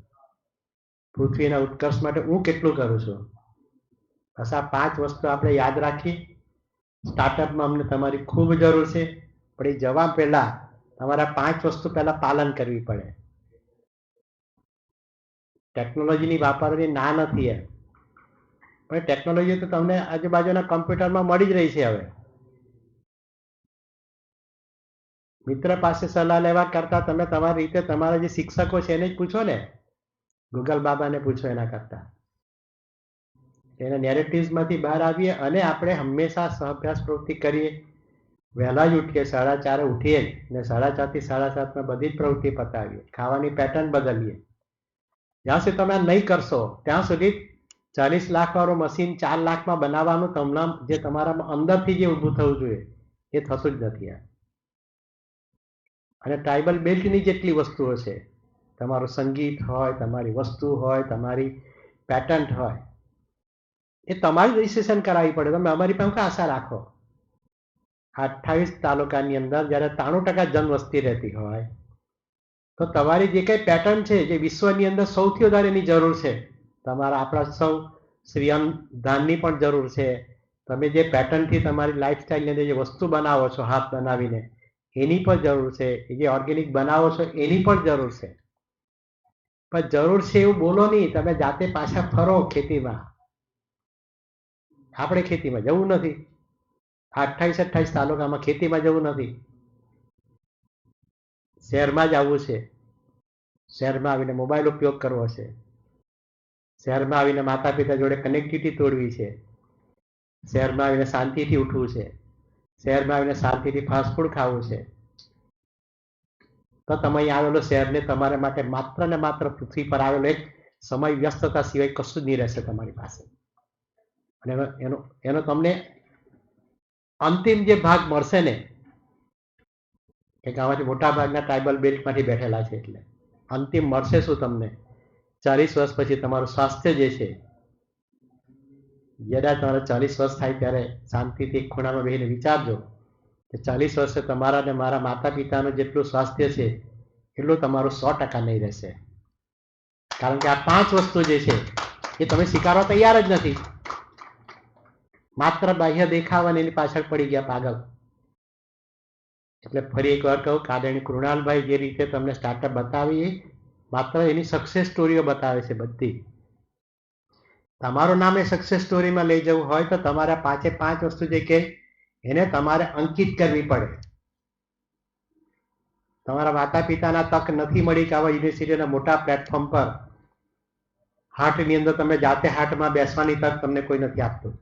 પૃથ્વીના ઉત્કર્ષ માટે હું કેટલું કરું છું. બસ આ 5 વસ્તુ આપણે યાદ રાખી. સ્ટાર્ટઅપમાં અમને તમારી ખૂબ જરૂર છે, પણ એ જવા પહેલા તમારા 5 વસ્તુ પહેલા પાલન કરવી પડે. ટેકનોલોજીની વાપરવાની ના નથી એમ, પણ ટેકનોલોજી તો તમને આજુબાજુના કમ્પ્યુટરમાં મળી જ રહી છે હવે. મિત્ર પાસે સલાહ લેવા કરતા તમે તમારી રીતે તમારા જે શિક્ષકો છે એને જ પૂછો ને, ગૂગલ બાબાને પૂછો એના કરતા. એના નેરેટિવ્સમાંથી બહાર આવીએ અને આપણે હંમેશા સહઅભ્યાસ પ્રવૃત્તિ કરીએ. વહેલા જ ઉઠીએ, 4:30 ઉઠીએ ને 4:30 થી 7:30 બધી જ પ્રવૃત્તિ પતાવીએ. ખાવાની પેટર્ન બદલીએ. જ્યાં સુધી તમે નહીં કરશો ત્યાં સુધી 40 લાખ વાળું મશીન 4 લાખમાં બનાવવાનું તમને જે તમારા અંદરથી જે ઊભું થવું જોઈએ એ થતું જ નથી. અને ટ્રાઇબલ બેલ્ટની જેટલી વસ્તુઓ છે, તમારું સંગીત હોય, તમારી વસ્તુ હોય, તમારી પેટર્ન હોય, એ તમારી રજીસ્ટ્રેશન કરાવવી પડે. તમે અમારી પાસે આશા રાખો. 28 તાલુકાની અંદર જ્યારે 93% જનવસ્તી રહેતી હોય તો તમારી જે કંઈ પેટર્ન છે, જે વિશ્વની અંદર સૌથી વધારે એની જરૂર છે, તમારા આપણા સૌ શ્રીયન દાનની પણ જરૂર છે. તમે જે પેટર્નથી તમારી લાઈફસ્ટાઈલની અંદર જે વસ્તુ બનાવો છો હાથ બનાવીને એની પણ જરૂર છે. એ જે ઓર્ગેનિક બનાવો છો એની પણ જરૂર છે. પણ જરૂર છે એવું બોલો નહીં, તમે જાતે પાછા ફરો ખેતીમાં. આપણે ખેતીમાં જવું નથી. 28 તાલુકામાં ખેતીમાં જવું નથી. શહેરમાં જ આવવું છે. શહેરમાં આવીને મોબાઈલ ઉપયોગ કરવો છે. શહેરમાં આવીને માતા પિતા જોડે કનેક્ટિવિટી તોડવી છે. શહેરમાં આવીને શાંતિથી ઉઠવું છે. શહેરમાં આવીને શાંતિથી ફાસ્ટ ફૂડ ખાવું છે. તો તમે અહીં આવેલો શહેરને તમારા માટે માત્ર ને માત્ર પૃથ્વી પર આવેલો એક સમય વ્યસ્તતા સિવાય કશું જ નહીં રહેશે તમારી પાસે. અને એનો તમને અંતિમ જે ભાગ મળશે ને, કે આમાંથી મોટા ભાગના ટ્રાઇબલ બેલ્ટમાંથી બેઠેલા છે, એટલે અંતિમ મળશે શું તમને? 40 વર્ષ પછી તમારું સ્વાસ્થ્ય જે છે, જ્યારે તમારે 40 વર્ષ થાય ત્યારે શાંતિથી એક ખૂણામાં બેસીને વિચારજો કે 40 વર્ષે તમારા ને મારા માતા પિતાનું જેટલું સ્વાસ્થ્ય છે એટલું તમારું 100% નહીં રહેશે. કારણ કે આ 5 વસ્તુ જે છે એ તમે સ્વીકારવા તૈયાર જ નથી. માત્ર બાહ્ય દેખાવા એની પાછળ પડી ગયા પાગલ. એટલે ફરી એકવાર કહું કે આદરણીય કૃણાલભાઈ જે રીતે તમને સ્ટાર્ટઅપ બતાવી, માત્ર એની સક્સેસ સ્ટોરીઓ બતાવે છે બધી. તમારું નામ એ સક્સેસ સ્ટોરીમાં લઈ જવું હોય તો તમારે 5 વસ્તુ જે કે એને તમારે અંકિત કરવી પડે. તમારા માતા પિતાના તક નથી મળી કે આવા યુનિવર્સિટીના મોટા પ્લેટફોર્મ પર હાટની અંદર તમે જાતે હાટમાં બેસવાની તક તમને કોઈ નથી આપતું.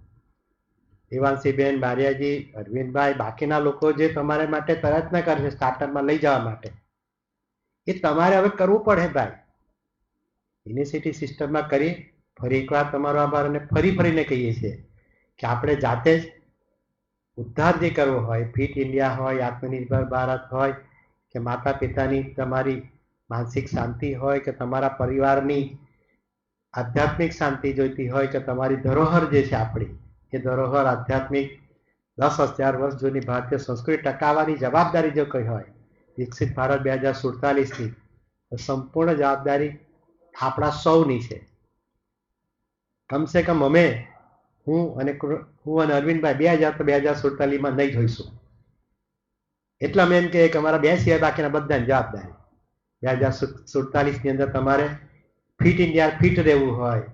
દેવાંશીબેન, બારિયાજી, અરવિંદભાઈ, બાકીના લોકો જે તમારા માટે પ્રયત્ન કરે છે સ્ટાર્ટઅપમાં લઈ જવા માટે, એ તમારે હવે કરવું પડે ભાઈ. યુનિવર્સિટી સિસ્ટમમાં કરી. ફરી એકવાર તમારો આભાર. અને ફરીને કહીએ છીએ કે આપણે જાતે જ ઉદ્ધાર જે કરવો હોય, ફિટ ઇન્ડિયા હોય, આત્મનિર્ભર ભારત હોય, કે માતા પિતાની તમારી માનસિક શાંતિ હોય, કે તમારા પરિવારની આધ્યાત્મિક શાંતિ જોઈતી હોય, કે તમારી ધરોહર જે છે આપણી એ ધરોહર આધ્યાત્મિક 10,000 વર્ષ જૂની ભારતીય સંસ્કૃતિ ટકાવવાની જવાબદારી જો કઈ હોય વિકસિત ભારત 2047ની, તો સંપૂર્ણ જવાબદારી આપણા સૌની છે. કમસે કમ હું અને અરવિંદભાઈ 2047માં નહીં જોઈશું. એટલા મેં એમ કે અમારા 2 સિવાય બાકીના બધાની જવાબદારી 2047ની અંદર તમારે ફિટ ઇન્ડિયા ફિટ રહેવું હોય,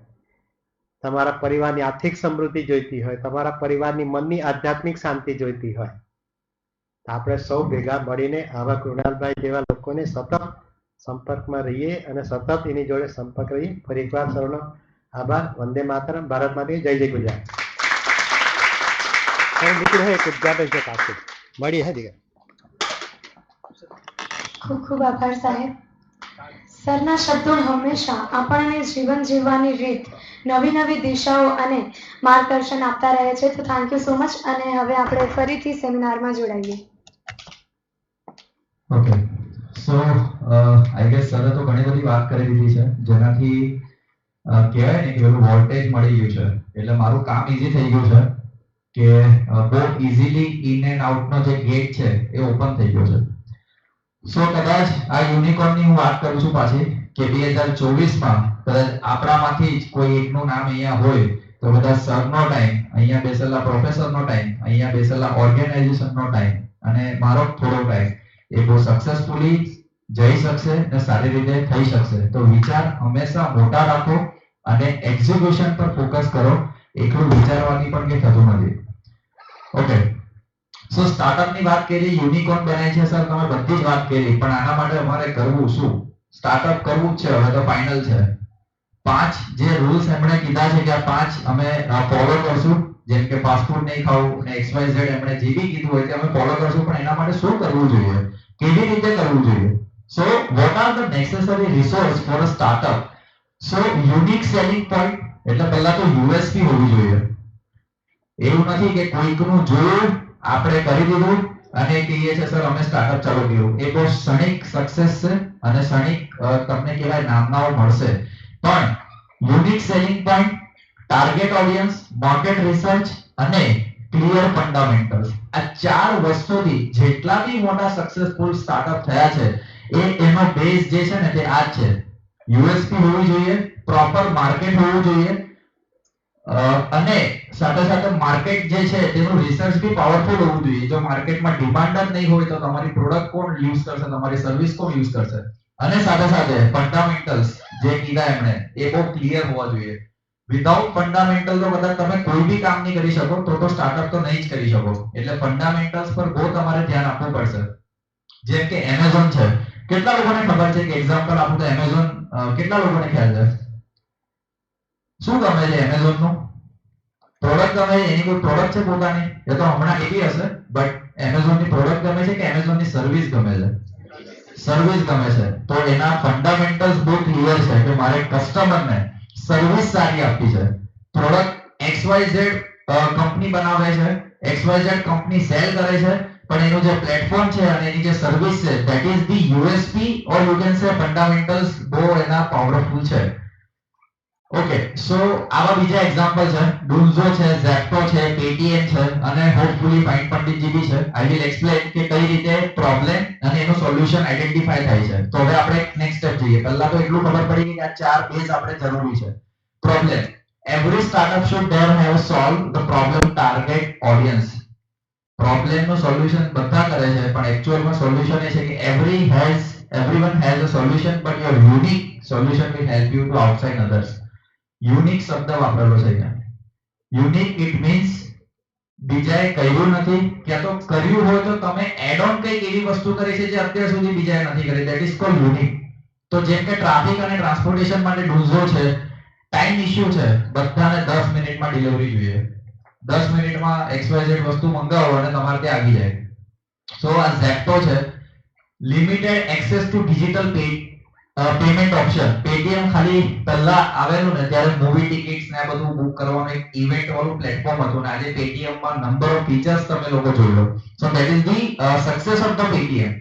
તમારા પરિવારની આર્થિક સમૃદ્ધિ જોઈતી હોય, તમારા પરિવારની મનની આધ્યાત્મિક શાંતિ જોઈતી હોય, તો આપણે સૌ ભેગા મળીને આવા કૃણાલભાઈ જેવા લોકોને સતત સંપર્કમાં રહીએ અને સતત એની જોડે સંપર્ક રહીએ. ફરી એકવાર સૌનો આભાર. વંદે માતરમ. ભારત માતે જય જય ગુજરાત. મળી હે દીકરા. ખૂબ ખૂબ આભાર સાહેબ. સરના શબ્દો હંમેશા આપણને જીવન જીવવાની રીત, નવી દિશાઓ અને માર્ગદર્શન આપતા રહે છે. તો થેન્ક યુ સો મચ. અને હવે આપણે ફરીથી સેમિનારમાં જોડાઈએ. ઓકે, સો આઈ ગેસ સરે તો ઘણી બધી વાત કરી દીધી છે, જેનાથી કહેવાય ને કે પેલું વોલ્ટેજ મળી ગયું છે. એટલે મારું કામ ઈઝી થઈ ગયું છે કે બહુ ઇઝીલી ઇન એન્ડ આઉટનો જે ગેટ છે એ ઓપન થઈ ગયો છે. સો કદાચ આ યુનિકોર્નની હું વાત કરું છું પાછી કે 2024માં કદાચ આપણામાંથી જ કોઈ એકનું નામ અહીંયા હોય તો કદાચ સરનો ટાઈમ, અહીંયા બેસેલા પ્રોફેસરનો ટાઈમ, અહીંયા બેસેલા ઓર્ગેનાઇઝેશનનો ટાઈમ અને મારો થોડો ટાઈમ એ બહુ સક્સેસફુલી જઈ શકશે અને સારી રીતે થઈ શકશે. તો વિચાર હંમેશા મોટા રાખો અને એક્ઝિક્યુશન પર ફોકસ કરો. એકલું વિચારવાની પણ કંઈ થતું નથી. ઓકે, સો સ્ટાર્ટઅપ ની વાત કરી, યુનિકોર્ન બને છે સર, તમે બધી જ વાત કરી, પણ આના માટે અમારે કરવું શું? સ્ટાર્ટઅપ કરવું જ છે, હવે તો ફાઇનલ છે. 5 જે રૂલ્સ એમણે કીધા છે કે આ 5 અમે ફોલો કરશું, જેમ કે ફાસ્ટ ફૂડ નહીં ખાવું ને XYZ એમણે જે બી કીધું હોય તે અમે ફોલો કરશું, પણ એના માટે શું કરવું જોઈએ, કેવી રીતે કરવું જોઈએ? સો what are the necessary resource for a startup? So unique selling point એટલે પહેલા તો USP હોવી જોઈએ. એવું નથી કે કોઈકનું જોયું આપણે કરી દીધું અને કહીએ છે સર અમે સ્ટાર્ટઅપ ચાલુ કર્યું. એ બહુ ક્ષણિક સક્સેસ છે અને ક્ષણિક તમને કહેવાય નામનાઓ મળશે, પણ unique selling point, target audience, market research અને ક્લિયર ફંડામેન્ટલ્સ, આ 4 વસ્તુથી જેટલા બી મોટા સક્સેસફુલ સ્ટાર્ટઅપ થયા છે એનો બેઝ જે છે ને તે આ જ છે. USP હોવી જોઈએ, પ્રોપર માર્કેટ હોવું જોઈએ, અને સાથે સાથે માર્કેટ જે છે તેનું રિસર્ચ બી પાવરફુલ હોવું જોઈએ. જો માર્કેટમાં ડિમાન્ડ જ નહીં હોય તો તમારી પ્રોડક્ટ કોણ યુઝ કરશે, તમારી સર્વિસ કોણ યુઝ કરશે? અને સાથે સાથે ફંડામેન્ટલ્સ જે કીધા એમણે એ બહુ ક્લિયર હોવા જોઈએ. વિધાઉટ ફંડામેન્ટલ તો કદાચ તમે કોઈ બી કામ નહીં કરી શકો, તો સ્ટાર્ટઅપ તો નહીં જ કરી શકો. એટલે ફંડામેન્ટલ્સ પર બહુ તમારે ધ્યાન આપવું પડશે. જેમ કે એમેઝોન છે, કેટલા લોકોને ખબર છે કે એક્ઝામ્પલ આપું તો એમેઝોન, કેટલા લોકોને ખ્યાલ છે શું ગમે છે એમેઝોન નું? પ્રોડક્ટ ગમે છે, એની કોઈ પ્રોડક્ટ છે પોતાની? એ તો હમણાં એવી હશે, બટ એમેઝોન ની પ્રોડક્ટ ગમે છે કે એમેઝોન ની સર્વિસ ગમે છે? સર્વિસ ગમે છે. તો એના ફંડામેન્ટલ્સ બહુ ક્લિયર છે કે મારે કસ્ટમરને સર્વિસ સારી આપવી છે. પ્રોડક્ટ XYZ કંપની બનાવે છે, XYZ કંપની સેલ કરે છે, પણ એનું જે પ્લેટફોર્મ છે અને એની જે સર્વિસ છે that is the USP or you can say fundamentals બહુ એના પાવરફુલ છે. ઓકે, સો આવા બીજા એક્ઝામ્પલ છે, ડુન્ઝો છે, ઝેપ્ટો છે, પેટીએમ છે અને હોપફુલી ફાઇન પંડિતજી બી છે. આઈ વિલ એક્સપ્લેન કે કઈ રીતે પ્રોબ્લેમ અને એનું સોલ્યુશન આઈડેન્ટિફાઈ થાય છે. તો હવે આપણે નેક્સ્ટ સ્ટેપ જઈએ. પહેલા તો એટલું ખબર પડી કે આ 4 બેઝ આપણે જરૂરી છે. Problem, every startup should there have solved the problem target audience. Problem નું સોલ્યુશન બધા કરે છે, પણ એક્ચ્યુઅલમાં સોલ્યુશન એ છે કે everyone has a solution but your unique solution will help you to outside others. Unique શબ્દ વાપરેલો છે અહીંયા. યુનિક ઇટ મીન્સ બીજાએ કર્યું નથી, ક્યાં તો કર્યું હોય તો તમે એડ ઓન કઈક એવી વસ્તુ કરી છે જે અત્યાર સુધી બીજાએ નથી કરી, ધેટ ઇઝ કોલ્ડ યુનિક. તો જેમ કે ટ્રાફિક અને ટ્રાન્સપોર્ટેશન માટે ડુઝો છે, ટાઈમ ઇશ્યુ છે, બધાને 10 મિનિટમાં ડિલિવરી જોઈએ. 10 મિનિટમાં XYZ વસ્તુ મંગાવો અને તમારે ત્યાં આવી જાય. સો આ ઝેપ્ટો છે, limited access two digital payment option. Paytm ખાલી પહેલા આવેલું ને ત્યારે મૂવી ટિકિટ્સ ને આ બધું બુક કરવાનું એક ઇવેન્ટ વાળું પ્લેટફોર્મ હતું, ને આજે પેટીએમ માં નંબર ઓફ ફીચર્સ તમે લોકો જોઈ લો. So that is the success of the Paytm.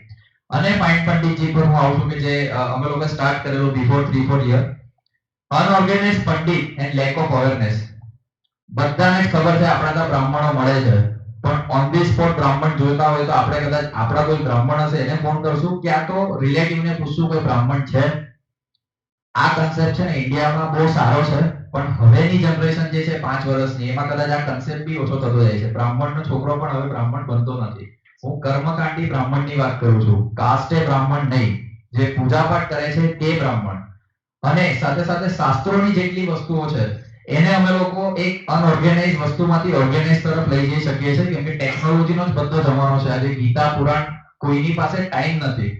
અને ફાઇન પંડિતજી પર હું આવું છું કે જે અમે લોકો સ્ટાર્ટ કરેલું before 3-4 year. Unorganised Pandit and lack of awareness. બધાને જ ખબર છે આપણા ત્યાં બ્રાહ્મણો મળે છે, પણ ઓન ધી સ્પોટ બ્રાહ્મણ જોઈતા હોય તો આપણે કદાચ આપણા કોઈ બ્રાહ્મણ હશે એને ફોન કરશું, ક્યાં તો રિલેટિવને પૂછશું કોઈ બ્રાહ્મણ છે. આ કન્સેપ્ટ છે ને ઇન્ડિયામાં બહુ સારો છે, પણ હવેની જનરેશન જે છે 5 વર્ષની, એમાં કદાચ આ કન્સેપ્ટ બી ઓછો થતો જાય છે. બ્રાહ્મણનો છોકરો પણ હવે બ્રાહ્મણ બનતો નથી. હું કર્મકાંડી બ્રાહ્મણની વાત કરું છું, કાસ્ટે બ્રાહ્મણ નહીં, જે પૂજાપાઠ કરે છે તે બ્રાહ્મણ. અને સાથે સાથે શાસ્ત્રોની જેટલી વસ્તુઓ છે એને અમે લોકો એક અનઓર્ગેનાઇઝ વસ્તુમાંથી ઓર્ગેનાઇઝ તરફ લઈ જઈ શકીએ છીએ, કેમ કે ટેકનોલોજીનો જ બધો જમાનો છે. આજે ગીતા પુરાણ કોઈની પાસે ટાઈમ નથી,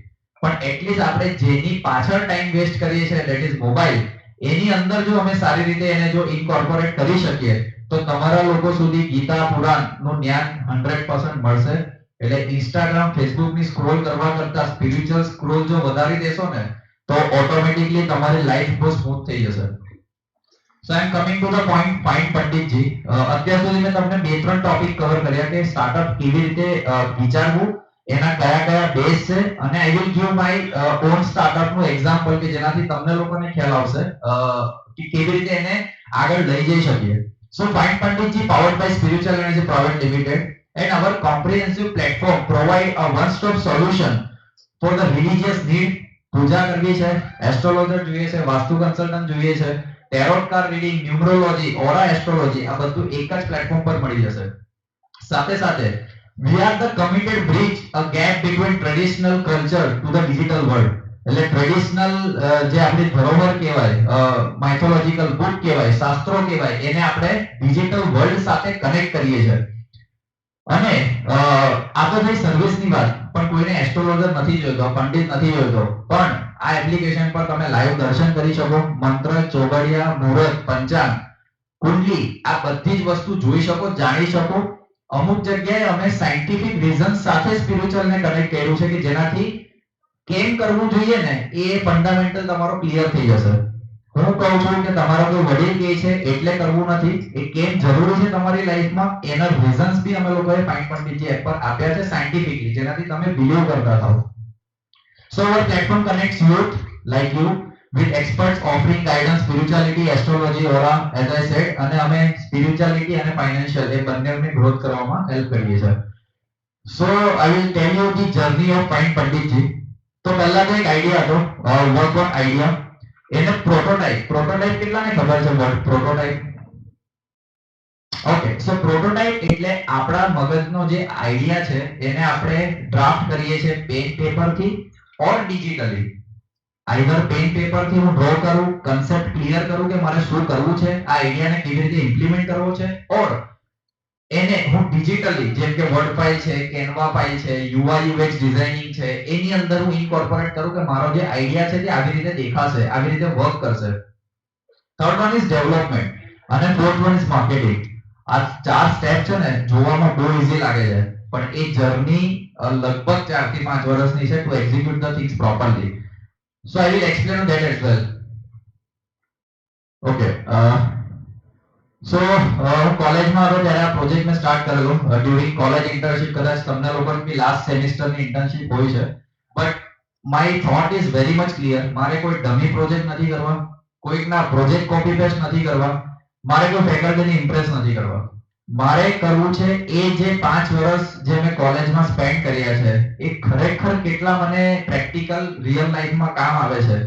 પણ એટલીસ્ટ આપણે જેની પાછળ ટાઈમ વેસ્ટ કરીએ છીએ ધેટ ઇઝ મોબાઈલ, એની અંદર જો અમે સારી રીતે એને જો ઇન્કોર્પોરેટ કરી શકીએ તો તમારા લોકો સુધી ગીતા પુરાણ નું જ્ઞાન 100% મળશે. એટલે ઇન્સ્ટાગ્રામ, ફેસબુક ની સ્ક્રોલ કરવા કરતા સ્પિરિચ્યુઅલ સ્ક્રોલ જો વધારી દેશો ને તો ઓટોમેટિકલી તમારી લાઈફ બહુ સ્મૂથ થઈ જશે. So I am coming to the point. Fine Panditji, અત્યાર સુધી મેં તમને 2-3 ટોપિક કવર કર્યા કે સ્ટાર્ટઅપ કેવી રીતે વિચારવું, એના કયા કયા બેઝ છે, અને I will give my own startup નું એક્ઝામ્પલ કે જેનાથી તમને લોકોને ખ્યાલ આવશે કે કેવી રીતે એને આગળ લઈ જઈ શકીએ. So fine Panditji powered by spiritual energy private limited and our comprehensive platform provide a one stop solution for the religious need. પૂજા કરવી છે, એસ્ટ્રોલોજર જોઈએ છે, વાસ્તુ કન્સલ્ટન્ટ જોઈએ છે, ટેરોટ કાર્ડ રીડિંગ, ન્યુમરોલોજી, ઓરા એસ્ટ્રોલોજી, આ બધું એક જ પ્લેટફોર્મ પર મળી જશે. સાથે સાથે we are the committed bridge, a gap between traditional culture to the digital world. એટલે ટ્રેડિશનલ જે આપણી ધરોહર કહેવાય, માઇથોલોજીકલ બુક કહેવાય, શાસ્ત્રો કહેવાય, એને આપણે ડિજિટલ વર્લ્ડ સાથે કનેક્ટ કરીએ છીએ. અને આ તો થઈ સર્વિસની વાત, પણ કોઈને એસ્ટ્રોલોજર નથી જોઈતો, પંડિત નથી જોઈતો, પણ આ એપ્લિકેશન પર તમે લાઈવ દર્શન કરી શકો, મંત્ર, ચોગડિયા, મુહૂર્ત, પંચાંગ, કુંડલી, આ બધી જ વસ્તુ જોઈ શકો, જાણી શકો. અમુક જગ્યાએ અમે સાયન્ટિફિક રીઝન સાથે સ્પિરિચ્યુઅલ ને કનેક્ટ કર્યું છે કે જેનાથી કેમ કરવું જોઈએ ને એ ફંડામેન્ટલ તમારો ક્લિયર થઈ જશે. હું કહું છું કે તમારો કોઈ વડીલ કહે છે એટલે કરવું નથી, એ કેમ જરૂરી છે તમારી લાઈફમાં એના રીઝન્સ બી અમે લોકોએ ફાઇન પંડિતજી એપ પર આપ્યા છે સાયન્ટિફિકલી, જેનાથી તમે બિલીવ કરતા થાઓ. So our platform connects youth like you with experts offering guidance, spirituality, astrology, aura, as I said, અને અમે spirituality અને financial એ બંનેને ગ્રોથ કરવામાં હેલ્પ કરીએ છીએ. So I will tell you the journey of Fine Panditji. તો પહેલા તો એક આઈડિયા હતો, વર્ક ઓન આઈડિયા. એને પ્રોટોટાઇપ કેટલાને ખબર છે વર્ડ પ્રોટોટાઇપ? ઓકે, સો પ્રોટોટાઇપ એટલે આપણા મગજનો જે આઈડિયા છે એને આપણે ડ્રાફ્ટ કરીએ છીએ પેન પેપરથી ઓર ડિજિટલી. આઈધર પેન પેપરથી હું ડ્રો કરું, કન્સેપ્ટ ક્લિયર કરું કે મારે શું કરવું છે, આ આઈડિયાને કેવી રીતે ઇમ્પ્લિમેન્ટ કરવો છે, ઓર એને હું ડિજિટલી જેમ કે વર્ડ ફાઇલ છે, કેનવા ફાઇલ છે, UI UX ડિઝાઇનિંગ છે, એની અંદર હું ઇન્કોર્પોરેટ કરું કે મારો જે આઈડિયા છે તે આવી રીતે દેખાશે, આવી રીતે વર્ક કરશે. થર્ડ વન ઇઝ ડેવલપમેન્ટ અને ફોર્થ વન ઇઝ માર્કેટિંગ. આ ચાર સ્ટેપ છે ને જોવામાં બહુ ઈઝી લાગે છે, પણ એ જર્ની લગભગ 4 થી 5 વર્ષની છે to execute the things properly. So I will explain that as well. Okay, so હું કોલેજમાં હતો ત્યારે આ પ્રોજેક્ટ મેં સ્ટાર્ટ કરેલો ડ્યુરિંગ કોલેજ ઇન્ટર્નશિપ. કદાચ તમને લોકોને બી લાસ્ટ સેમિસ્ટરની ઇન્ટર્નશિપ હોય છે, but my thought is very much clear. મારે કોઈ ડમી પ્રોજેક્ટ નથી કરવા, કોઈકના પ્રોજેક્ટ કોપી પેસ્ટ નથી કરવા, મારે કોઈ ફેકલ્ટીને ઇમ્પ્રેસ નથી કરવા. મારે કરવું છે એ જે 5 વર્ષ જે મેં કોલેજમાં સ્પેન્ડ કર્યા છે એ ખરેખર કેટલા મને પ્રેક્ટિકલ રિયલ લાઈફમાં કામ આવે છે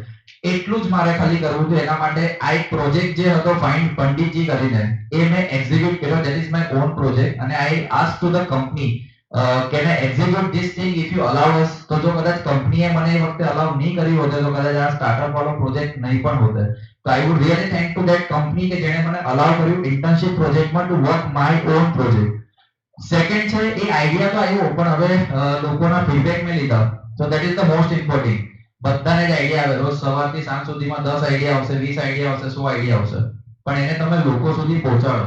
એટલું જ મારે ખાલી કરવું છે. એના માટે આ એક પ્રોજેક્ટ જે હતો ફાઇન પંડિતજી કરીને એ મેં એક્ઝિક્યુટ કર્યો. That is my own project અને I ask to the company can I execute this thing if you allow us. તો જો કદાચ કંપનીએ મને એ વખતે અલાઉ નહીં કર્યું હોત તો કદાચ આ સ્ટાર્ટઅપ વાળો પ્રોજેક્ટ નહીં પણ હોત. તો I would really thank two that company કે જેણે મને અલાઉ કર્યું ઇન્ટર્નશિપ પ્રોજેક્ટમાં to work my own project. Second છે એ આઈડિયા તો આવ્યો પણ હવે લોકોના ફીડબેક મેં લીધા. સો that is the most important. બધાને જ આઈડિયા આવે, રોજ સવારથી સાંજ સુધીમાં 10 આઈડિયા આવશે, 20 આઈડિયા આવશે, 100 આઈડિયા આવશે, પણ એને તમે લોકો સુધી પહોંચાડો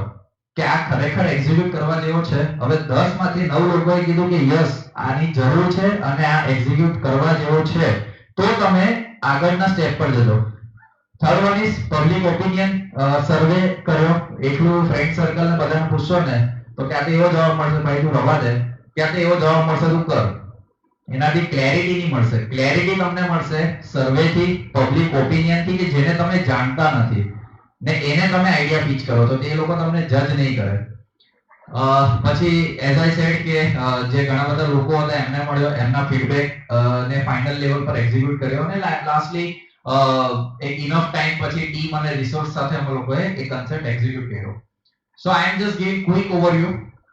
કે આ ખરેખર એક્ઝિક્યુટ કરવા જેવો છે. હવે 10 માંથી 9 લોકોએ કીધું કે યસ આની જરૂર છે અને આ એક્ઝિક્યુટ કરવા જેવો છે, તો તમે આગળના સ્ટેપ પર જજો. Third one is public opinion. Survey કર્યો, એકલું ફ્રેન્ડ સર્કલ ને બધાને પૂછશો ને તો ક્યાંથી એવો જવાબ મળશે ભાઈ તું રવા દે, ક્યાંથી એવો જવાબ મળશે તું કર. એનાથી ક્લેરિટી નહીં મળશે. ક્લેરિટી તમને મળશે સર્વે થી, પબ્લિક ઓપિનિયન થી, કે જેને તમે જાણતા નથી ને એને તમે આઈડિયા પીચ કરો તો તે લોકો તમને જજ નહીં કરે. પછી એઝ આઈ સેડ કે જે ઘણા બધા લોકો હતા એમને મળ્યો, એમના ફીડબેક ને ફાઇનલ લેવલ પર એક્ઝિક્યુટ કર્યો અને લાસ્ટલી એક ઇનફ ટાઈમ પછી ટીમ અને રિસોર્સ સાથે અમે લોકોએ એક કન્સેપ્ટ એક્ઝિક્યુટ કર્યો. So I am just giving quick overview.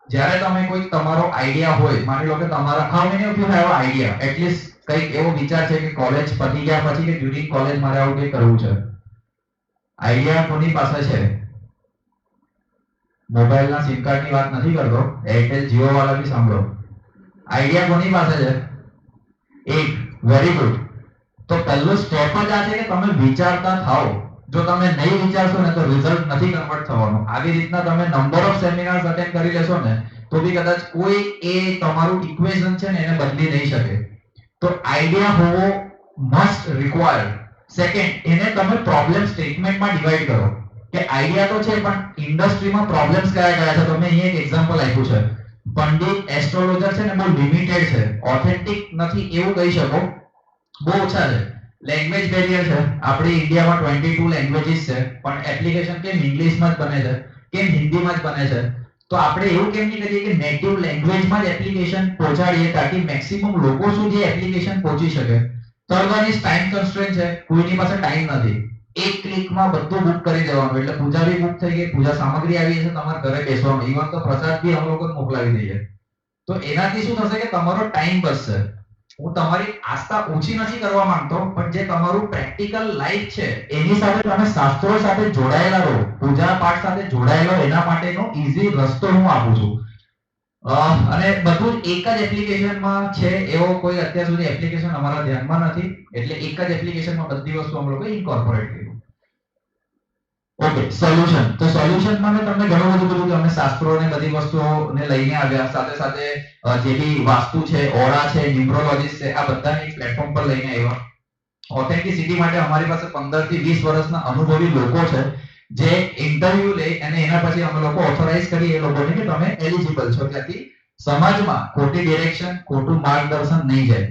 જ્યારે તમે કોઈ તમારો આઈડિયા હોય, માની લો કે તમારા how many of you have idea, at least કંઈક એવો વિચાર છે કે કોલેજ પતી ગયા પછી કે ડ્યુરિંગ કોલેજ મારે આવું કંઈક કરવું છે. આઈડિયા કોની પાસે છે? મોબાઈલના સિમ કાર્ડની વાત નથી કરતો, એરટેલ જીઓ વાળા બી સાંભળો. આઈડિયા કોની પાસે છે? એક. Very good. તો પહેલું સ્ટેપ જ આ છે કે તમે વિચારતા થાઓ. જો તમે નહીં વિચારશો ને તો રિઝલ્ટ નથી કન્વર્ટ થવાનું. આવી રીતના તમે નંબર ઓફ સેમિનાર્સ અટેન્ડ કરી લેશો ને તો બી કદાચ કોઈ એ તમારું ઇક્વેશન છે ને એને બદલી નહીં શકે. તો આઈડિયા હોવો મસ્ટ રિક્વાયર્ડ. સેકન્ડ, એને તમે પ્રોબ્લેમ સ્ટેટમેન્ટમાં ડિવાઈડ કરો કે આઈડિયા તો છે પણ ઇન્ડસ્ટ્રીમાં પ્રોબ્લેમ્સ કયા કયા છે. તો મેં અહીંયા એક એક્ઝામ્પલ આપ્યું છે. પંડિત એસ્ટ્રોલોજર છે ને બહુ લિમિટેડ છે, ઓથેન્ટિક નથી એવું કહી શકો, બહુ ઓછા છે. લેંગ્વેજ બેરિયર છે. આપણે ઇન્ડિયામાં 22 લેંગ્વેજીસ છે, પણ એપ્લિકેશન કેમ ઇંગ્લિશમાં જ બને છે, કેમ હિન્દીમાં જ બને છે? તો આપણે એવું કેમ નહીં કરીએ કે નેટિવ લેંગ્વેજમાં જ એપ્લિકેશન પહોંચાડીએ તાકી મેક્સિમમ લોકો સુધી એપ્લિકેશન પહોંચી શકે. Third one is time constraint છે. કોઈની પાસે ટાઈમ નથી. એક ક્લિકમાં બધું બુક કરી દેવાનું, એટલે પૂજા બી બુક થઈ ગઈ, પૂજા સામગ્રી આવી છે, તમારે ઘરે બેસવાનું, ઇવન તો પ્રસાદ બી અમે લોકો મોકલાવી દઈએ. તો એનાથી શું થશે કે તમારો ટાઈમ બચશે. હું તમારી આસ્થા ઓછી નથી કરવા માંગતો, પણ જે તમારું પ્રેક્ટિકલ લાઈફ છે એની સાથે તમે શાસ્ત્રો સાથે જોડાયેલા રહો, પૂજા પાઠ સાથે જોડાયેલા, એના માટેનો ઈઝી રસ્તો હું આપું છું. અને બધું જ એક જ એપ્લિકેશનમાં છે એવો કોઈ અત્યાર સુધી એપ્લિકેશન અમારા ધ્યાનમાં નથી, એટલે એક જ એપ્લિકેશનમાં બધી વસ્તુ અમે લોકો ઇન્કોર્પોરેટ કર્યું. Okay, solution. તો સોલ્યુશનમાં મેં તમને ઘણું બધું કીધું કે અમે શાસ્ત્રો ને બધી વસ્તુઓને લઈને આવ્યા, સાથે સાથે જે બી વાસ્તુ છે, ઓરા છે, ન્યુમરોલોજીસ્ટ છે, આ બધાને એક પ્લેટફોર્મ પર લઈને આવ્યા. ઓથેન્ટિસિટી માટે અમારી પાસે 15 થી 20 વર્ષના અનુભવી લોકો છે જે ઇન્ટરવ્યુ લે અને એના પછી અમે લોકો ઓથોરાઇઝ કરીએ એ લોકોને કે તમે એલિજિબલ છો, ત્યાંથી સમાજમાં ખોટી ડિરેક્શન, ખોટું માર્ગદર્શન નહીં જાય.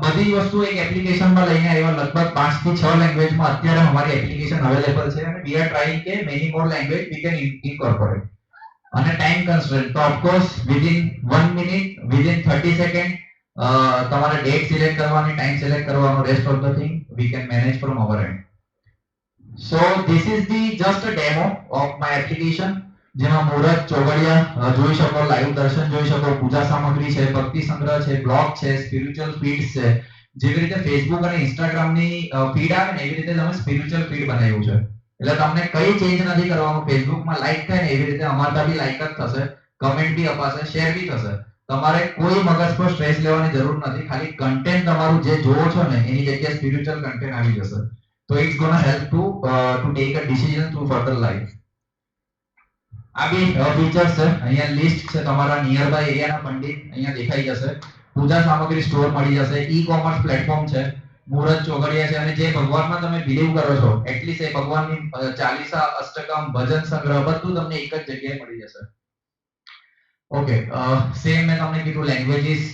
બધી વસ્તુ એક એપ્લિકેશનમાં લઈને આવ્યા. લગભગ 5 થી 6 લેંગ્વેજમાં અત્યારે અમારી એપ્લિકેશન અવેલેબલ છે અને વી આર ટ્રાઇંગ કે many more language we can incorporate. અને ટાઈમ કન્સ્ટ્રેન્ટ, તો of course within 1 minute, within 30 second તમારે ડેટ સિલેક્ટ કરવાની, ટાઈમ સિલેક્ટ કરવાનો, rest of the thing we can manage from hour and. So this is the just a demo of my application, જેમાં મુહૂર્ત, ચોઘડિયા જોઈ શકો, live દર્શન જોઈ શકો, પૂજા સામગ્રી છે, ભક્તિ સંગ્રહ છે, બ્લોગ છે, સ્પિરિચ્યુઅલ ફીડ્સ છે. જેવી રીતે ફેસબુક અને ઇન્સ્ટાગ્રામની ફીડ આવે ને એવી રીતે તમે સ્પિરિચ્યુઅલ ફીડ બનાવ્યું છે. એટલે તમને કઈ ચેન્જ નથી કરવાનું. ફેસબુકમાં લાઈક થાય ને એવી રીતે અમારા બી લાઈક જ થશે, કમેન્ટ બી અપાશે, શેર બી થશે. તમારે કોઈ મગજ પર સ્ટ્રેસ લેવાની જરૂર નથી. ખાલી કન્ટેન્ટ તમારું જે જોવો છો ને એની જગ્યાએ સ્પિરિચ્યુઅલ કન્ટેન્ટ આવી જશે. તો it's gonna help to take a decision through further life. આ બી ફીચર્સ છે. અહીંયા લિસ્ટ છે તમારા નિયર બાય એરિયાના પંડિત અહીંયા દેખાઈ જશે. પૂજા સામગ્રી સ્ટોર મળી જશે. ઈ કોમર્સ પ્લેટફોર્મ છે. મુહૂર્ત, ચોઘડિયા છે અને જે ભગવાનમાં તમે બિલીવ કરો છો એટલીસ્ટ એ ભગવાનની ચાલીસા, અષ્ટકમ, ભજન સંગ્રહ બધું તમને એક જ જગ્યાએ મળી જશે. ઓકે, સેમ મેં તમને કીધું લેંગ્વેજીસ.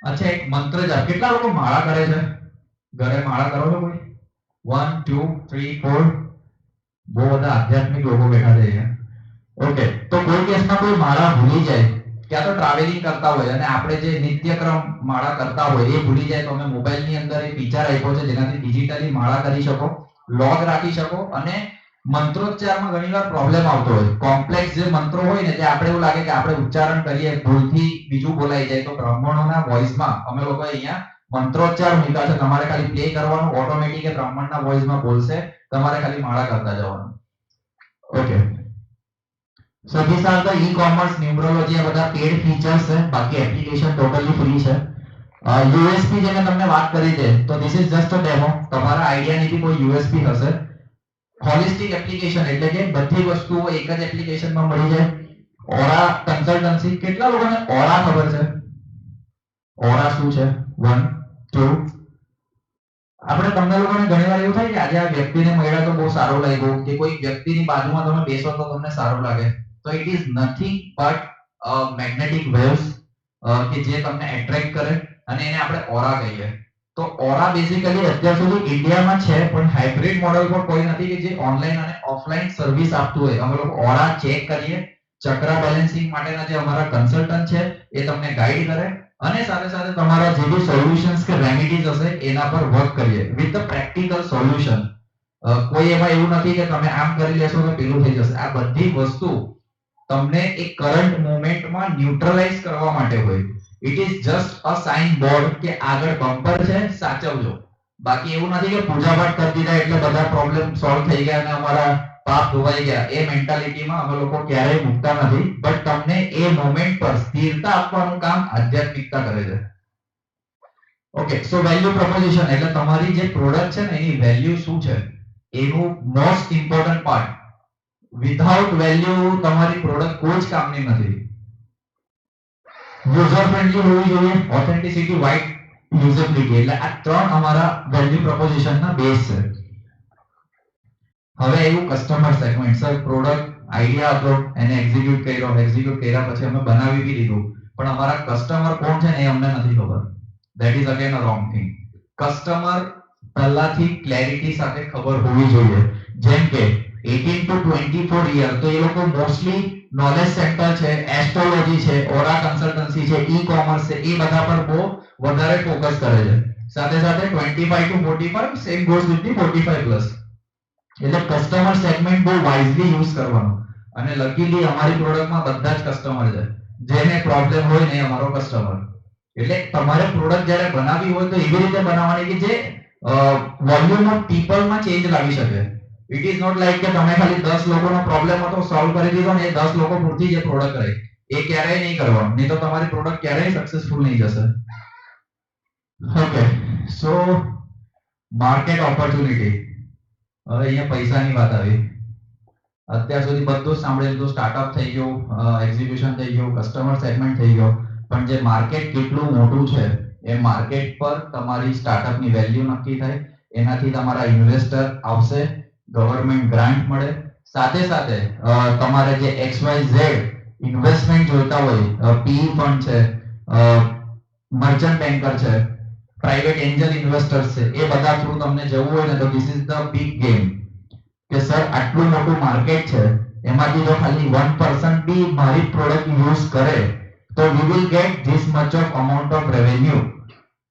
અચ્છા, એક મંત્ર જાપ. કેટલા લોકો માળા કરે છે? ઘરે માળા કરો છો કોઈ? 1 2 3 4. બહુ બધા આધ્યાત્મિક લોકો બેઠા છે અહીંયા. ઓકે, તો કોઈ કેસમાં કોઈ માળા ભૂલી જાય, ક્યાં તો ટ્રાવેલિંગ કરતા હોય અને આપણે જે નિત્યક્રમ માળા કરતા હોય એ ભૂલી જાય, તો અમે મોબાઈલની અંદર એક ફીચર આપ્યો છે જેનાથી ડિજિટલી માળા કરી શકો, લોગ રાખી શકો. અને મંત્રોચ્ચારમાં ઘણીવાર પ્રોબ્લેમ આવતો હોય. કોમ્પ્લેક્સ જે મંત્રો હોય ને તે આપણે એવું લાગે કે આપણે ઉચ્ચારણ કરીએ ભૂલથી બીજું બોલાઈ જાય, તો બ્રાહ્મણોના વોઇસમાં અમે લોકો અહીંયા મંત્રોચ્ચાર મૂક્યા છે. તમારે ખાલી પ્લે કરવાનું, ઓટોમેટિક એ બ્રાહ્મણના વોઇસમાં બોલશે, તમારે ખાલી માળા કરતા જવાનું. Okay, so these are the e-commerce, numerology, આ બધા પેડ ફીચર્સ છે. બાકી એપ્લિકેશન ટોટલી ફ્રી છે. યુએસપી જે મેં તમને વાત કરી છે, તો this is just a demo. તમારા આઈડિયાની બી કોઈ યુએસપી હશે. હોલિસ્ટિક એપ્લિકેશન એટલે કે બધી વસ્તુઓ એક જ એપ્લિકેશનમાં મળી જાય. ઓરા કન્સલ્ટન્સી. કેટલા લોકોને ઓરા ખબર છે? ઓરા શું છે? 1 2. આપણે તમને લોકોને ઘણીવાર એવું થાય કે આજે આ વ્યક્તિને મળ્યા તો બહુ સારું લાગ્યું, કે કોઈ વ્યક્તિની બાજુમાં તમે બેસો તો તમને સારું લાગે. તો it is nothing but magnetic waves કે જે તમને એટ્રેક્ટ કરે અને એને આપણે ઓરા કહીએ. તો ઓરા બેઝિકલી અત્યાર સુધી ઇન્ડિયામાં છે, પણ હાઇબ્રિડ મોડલ પર કોઈ નથી કે જે ઓનલાઈન અને ઓફલાઈન સર્વિસ આપતું હોય. અમે લોકો ઓરા ચેક કરીએ, ચક્ર બેલેન્સિંગ માટેના જે અમારા કન્સલ્ટન્ટ છે એ તમને ગાઈડ કરે અને સાથે સાથે તમારા જે બી સોલ્યુશન્સ કે રેમેડીઝ હશે એના પર વર્ક કરીએ વિથ ધ પ્રેક્ટિકલ સોલ્યુશન. કોઈ એમાં એવું નથી કે તમે આમ કરી લેશો તો પેલું થઈ જશે. આ બધી વસ્તુ તમને એક કરંટ મોમેન્ટમાં ન્યુટ્રલાઇઝ કરવા માટે હોય. It is just a sign board કે આગળ બમ્પર છે, સાચવજો. બાકી એવું નથી કે પૂજાપાઠ કરી દીધા એટલે બધા પ્રોબ્લેમ સોલ્વ થઈ ગયા અને અમારા પાપ ધોવાઈ ગયા. એ મેન્ટાલિટીમાં અમે લોકો ક્યારેય મૂકતા નથી. બટ તમને એ મોમેન્ટ પર સ્થિરતા આપવાનું કામ આધ્યાત્મિકતા કરે છે. ઓકે, સો વેલ્યુ પ્રોપોઝિશન એટલે તમારી જે પ્રોડક્ટ છે ને એની વેલ્યુ શું છે એનું most important part. Without value તમારી પ્રોડક્ટ કોઈ જ કામની નથી. યુઝર ફ્રેન્ડલી હોવી જોઈએ, ઓથેન્ટિસિટી, વાઇડ યુઝેબિલિટી. એટલે આ ત્રણ અમારા વેલ્યુ પ્રોપોઝિશનના બેઝ છે. હવે એવું customer segment. Sir, product idea હતો, એને એક્ઝિક્યુટ કર્યા પછી અમે બનાવી બી દીધું, પણ અમારા કસ્ટમર કોણ છે ને એ અમને નથી ખબર. That is again a wrong thing. Customer પહેલાથી ક્લેરિટી સાથે ખબર હોવી જોઈએ. જેમ કે 18 to 24 યર તો એ લોકો મોસ્ટલી નોલેજ સેન્ટર છે, એસ્ટ્રોલોજી છે, ઓરા કન્સલ્ટન્સી છે, ઈ કોમર્સ છે, એ બધા પર બહુ વધારે ફોકસ કરે છે. સાથે સાથે 25 to 45 same goes with the 45 plus. એટલે કસ્ટમર સેગમેન્ટ બહુ વાઇઝલી યુઝ કરવાનો. અને લકીલી અમારી પ્રોડક્ટમાં બધા જ કસ્ટમર છે. જેને પ્રોબ્લેમ હોય ને અમારો કસ્ટમર. એટલે તમારે પ્રોડક્ટ જ્યારે બનાવવી હોય તો એવી રીતે બનાવવાની કે જે વોલ્યુમ ઓફ પીપલમાં ચેન્જ લાવી શકે. ઇટ ઇઝ નોટ લાઈક કે તમે ખાલી 10 લોકોનો પ્રોબ્લેમ હતો સોલ્વ કરી દીધો ને એ 10 લોકો પૂરતી જે પ્રોડક્ટ રહી. એ ક્યારેય નહીં કરવાનું, નહીં તો તમારી પ્રોડક્ટ ક્યારેય સક્સેસફુલ નહીં જશે. ઓકે, સો માર્કેટ ઓપોર્ચ્યુનિટી. હવે અહીંયા પૈસાની વાત આવી. અત્યાર સુધી બધું જ સાંભળી લીધું, સ્ટાર્ટઅપ થઈ ગયું, એક્ઝિક્યુશન થઈ ગયું, કસ્ટમર સેગમેન્ટ થઈ ગયો, પણ જે માર્કેટ કેટલું મોટું છે એ માર્કેટ પર તમારી સ્ટાર્ટઅપની વેલ્યુ નક્કી થાય, એનાથી તમારા ઇન્વેસ્ટર આવશે, ગવર્મેન્ટ ગ્રાન્ટ મળે, સાથે સાથે તમારે જે XYZ ઇન્વેસ્ટમેન્ટ જોઈતા હોય, PE ફંડ છે, મર્ચન્ટ બેન્કર છે, પ્રાઇવેટ એન્જલ ઇન્વેસ્ટર્સ છે, એ બધા થ્રુ તમને જવું હોય ને તો this is the big game. કે સર આટલું મોટું માર્કેટ છે, એમાંથી જો ખાલી 1% બી મારી પ્રોડક્ટ યુઝ કરે તો we will get this much of amount of revenue.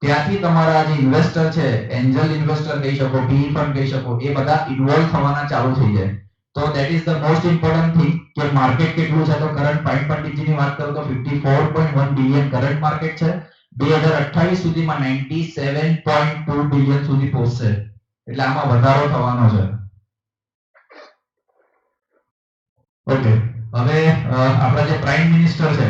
ત્યાંથી તમારા જે ઇન્વેસ્ટર છે, એન્જલ ઇન્વેસ્ટર કહી શકો, PE ફંડ કહી શકો, એ બધા ઇન્વોલ્વ થવાના ચાલુ થઈ જાય. તો that is the most important thing કે માર્કેટ કેટલું છે. તો કરંટ ફાઇન પંડિતજીની વાત કરું તો 54.1 બિલિયન કરંટ માર્કેટ છે. 2028 સુધીમાં 97.2 બિલિયન સુધી પહોંચશે, એટલે આમાં વધારો થવાનો છે. ઓકે, હવે આપણા જે પ્રાઇમ મિનિસ્ટર છે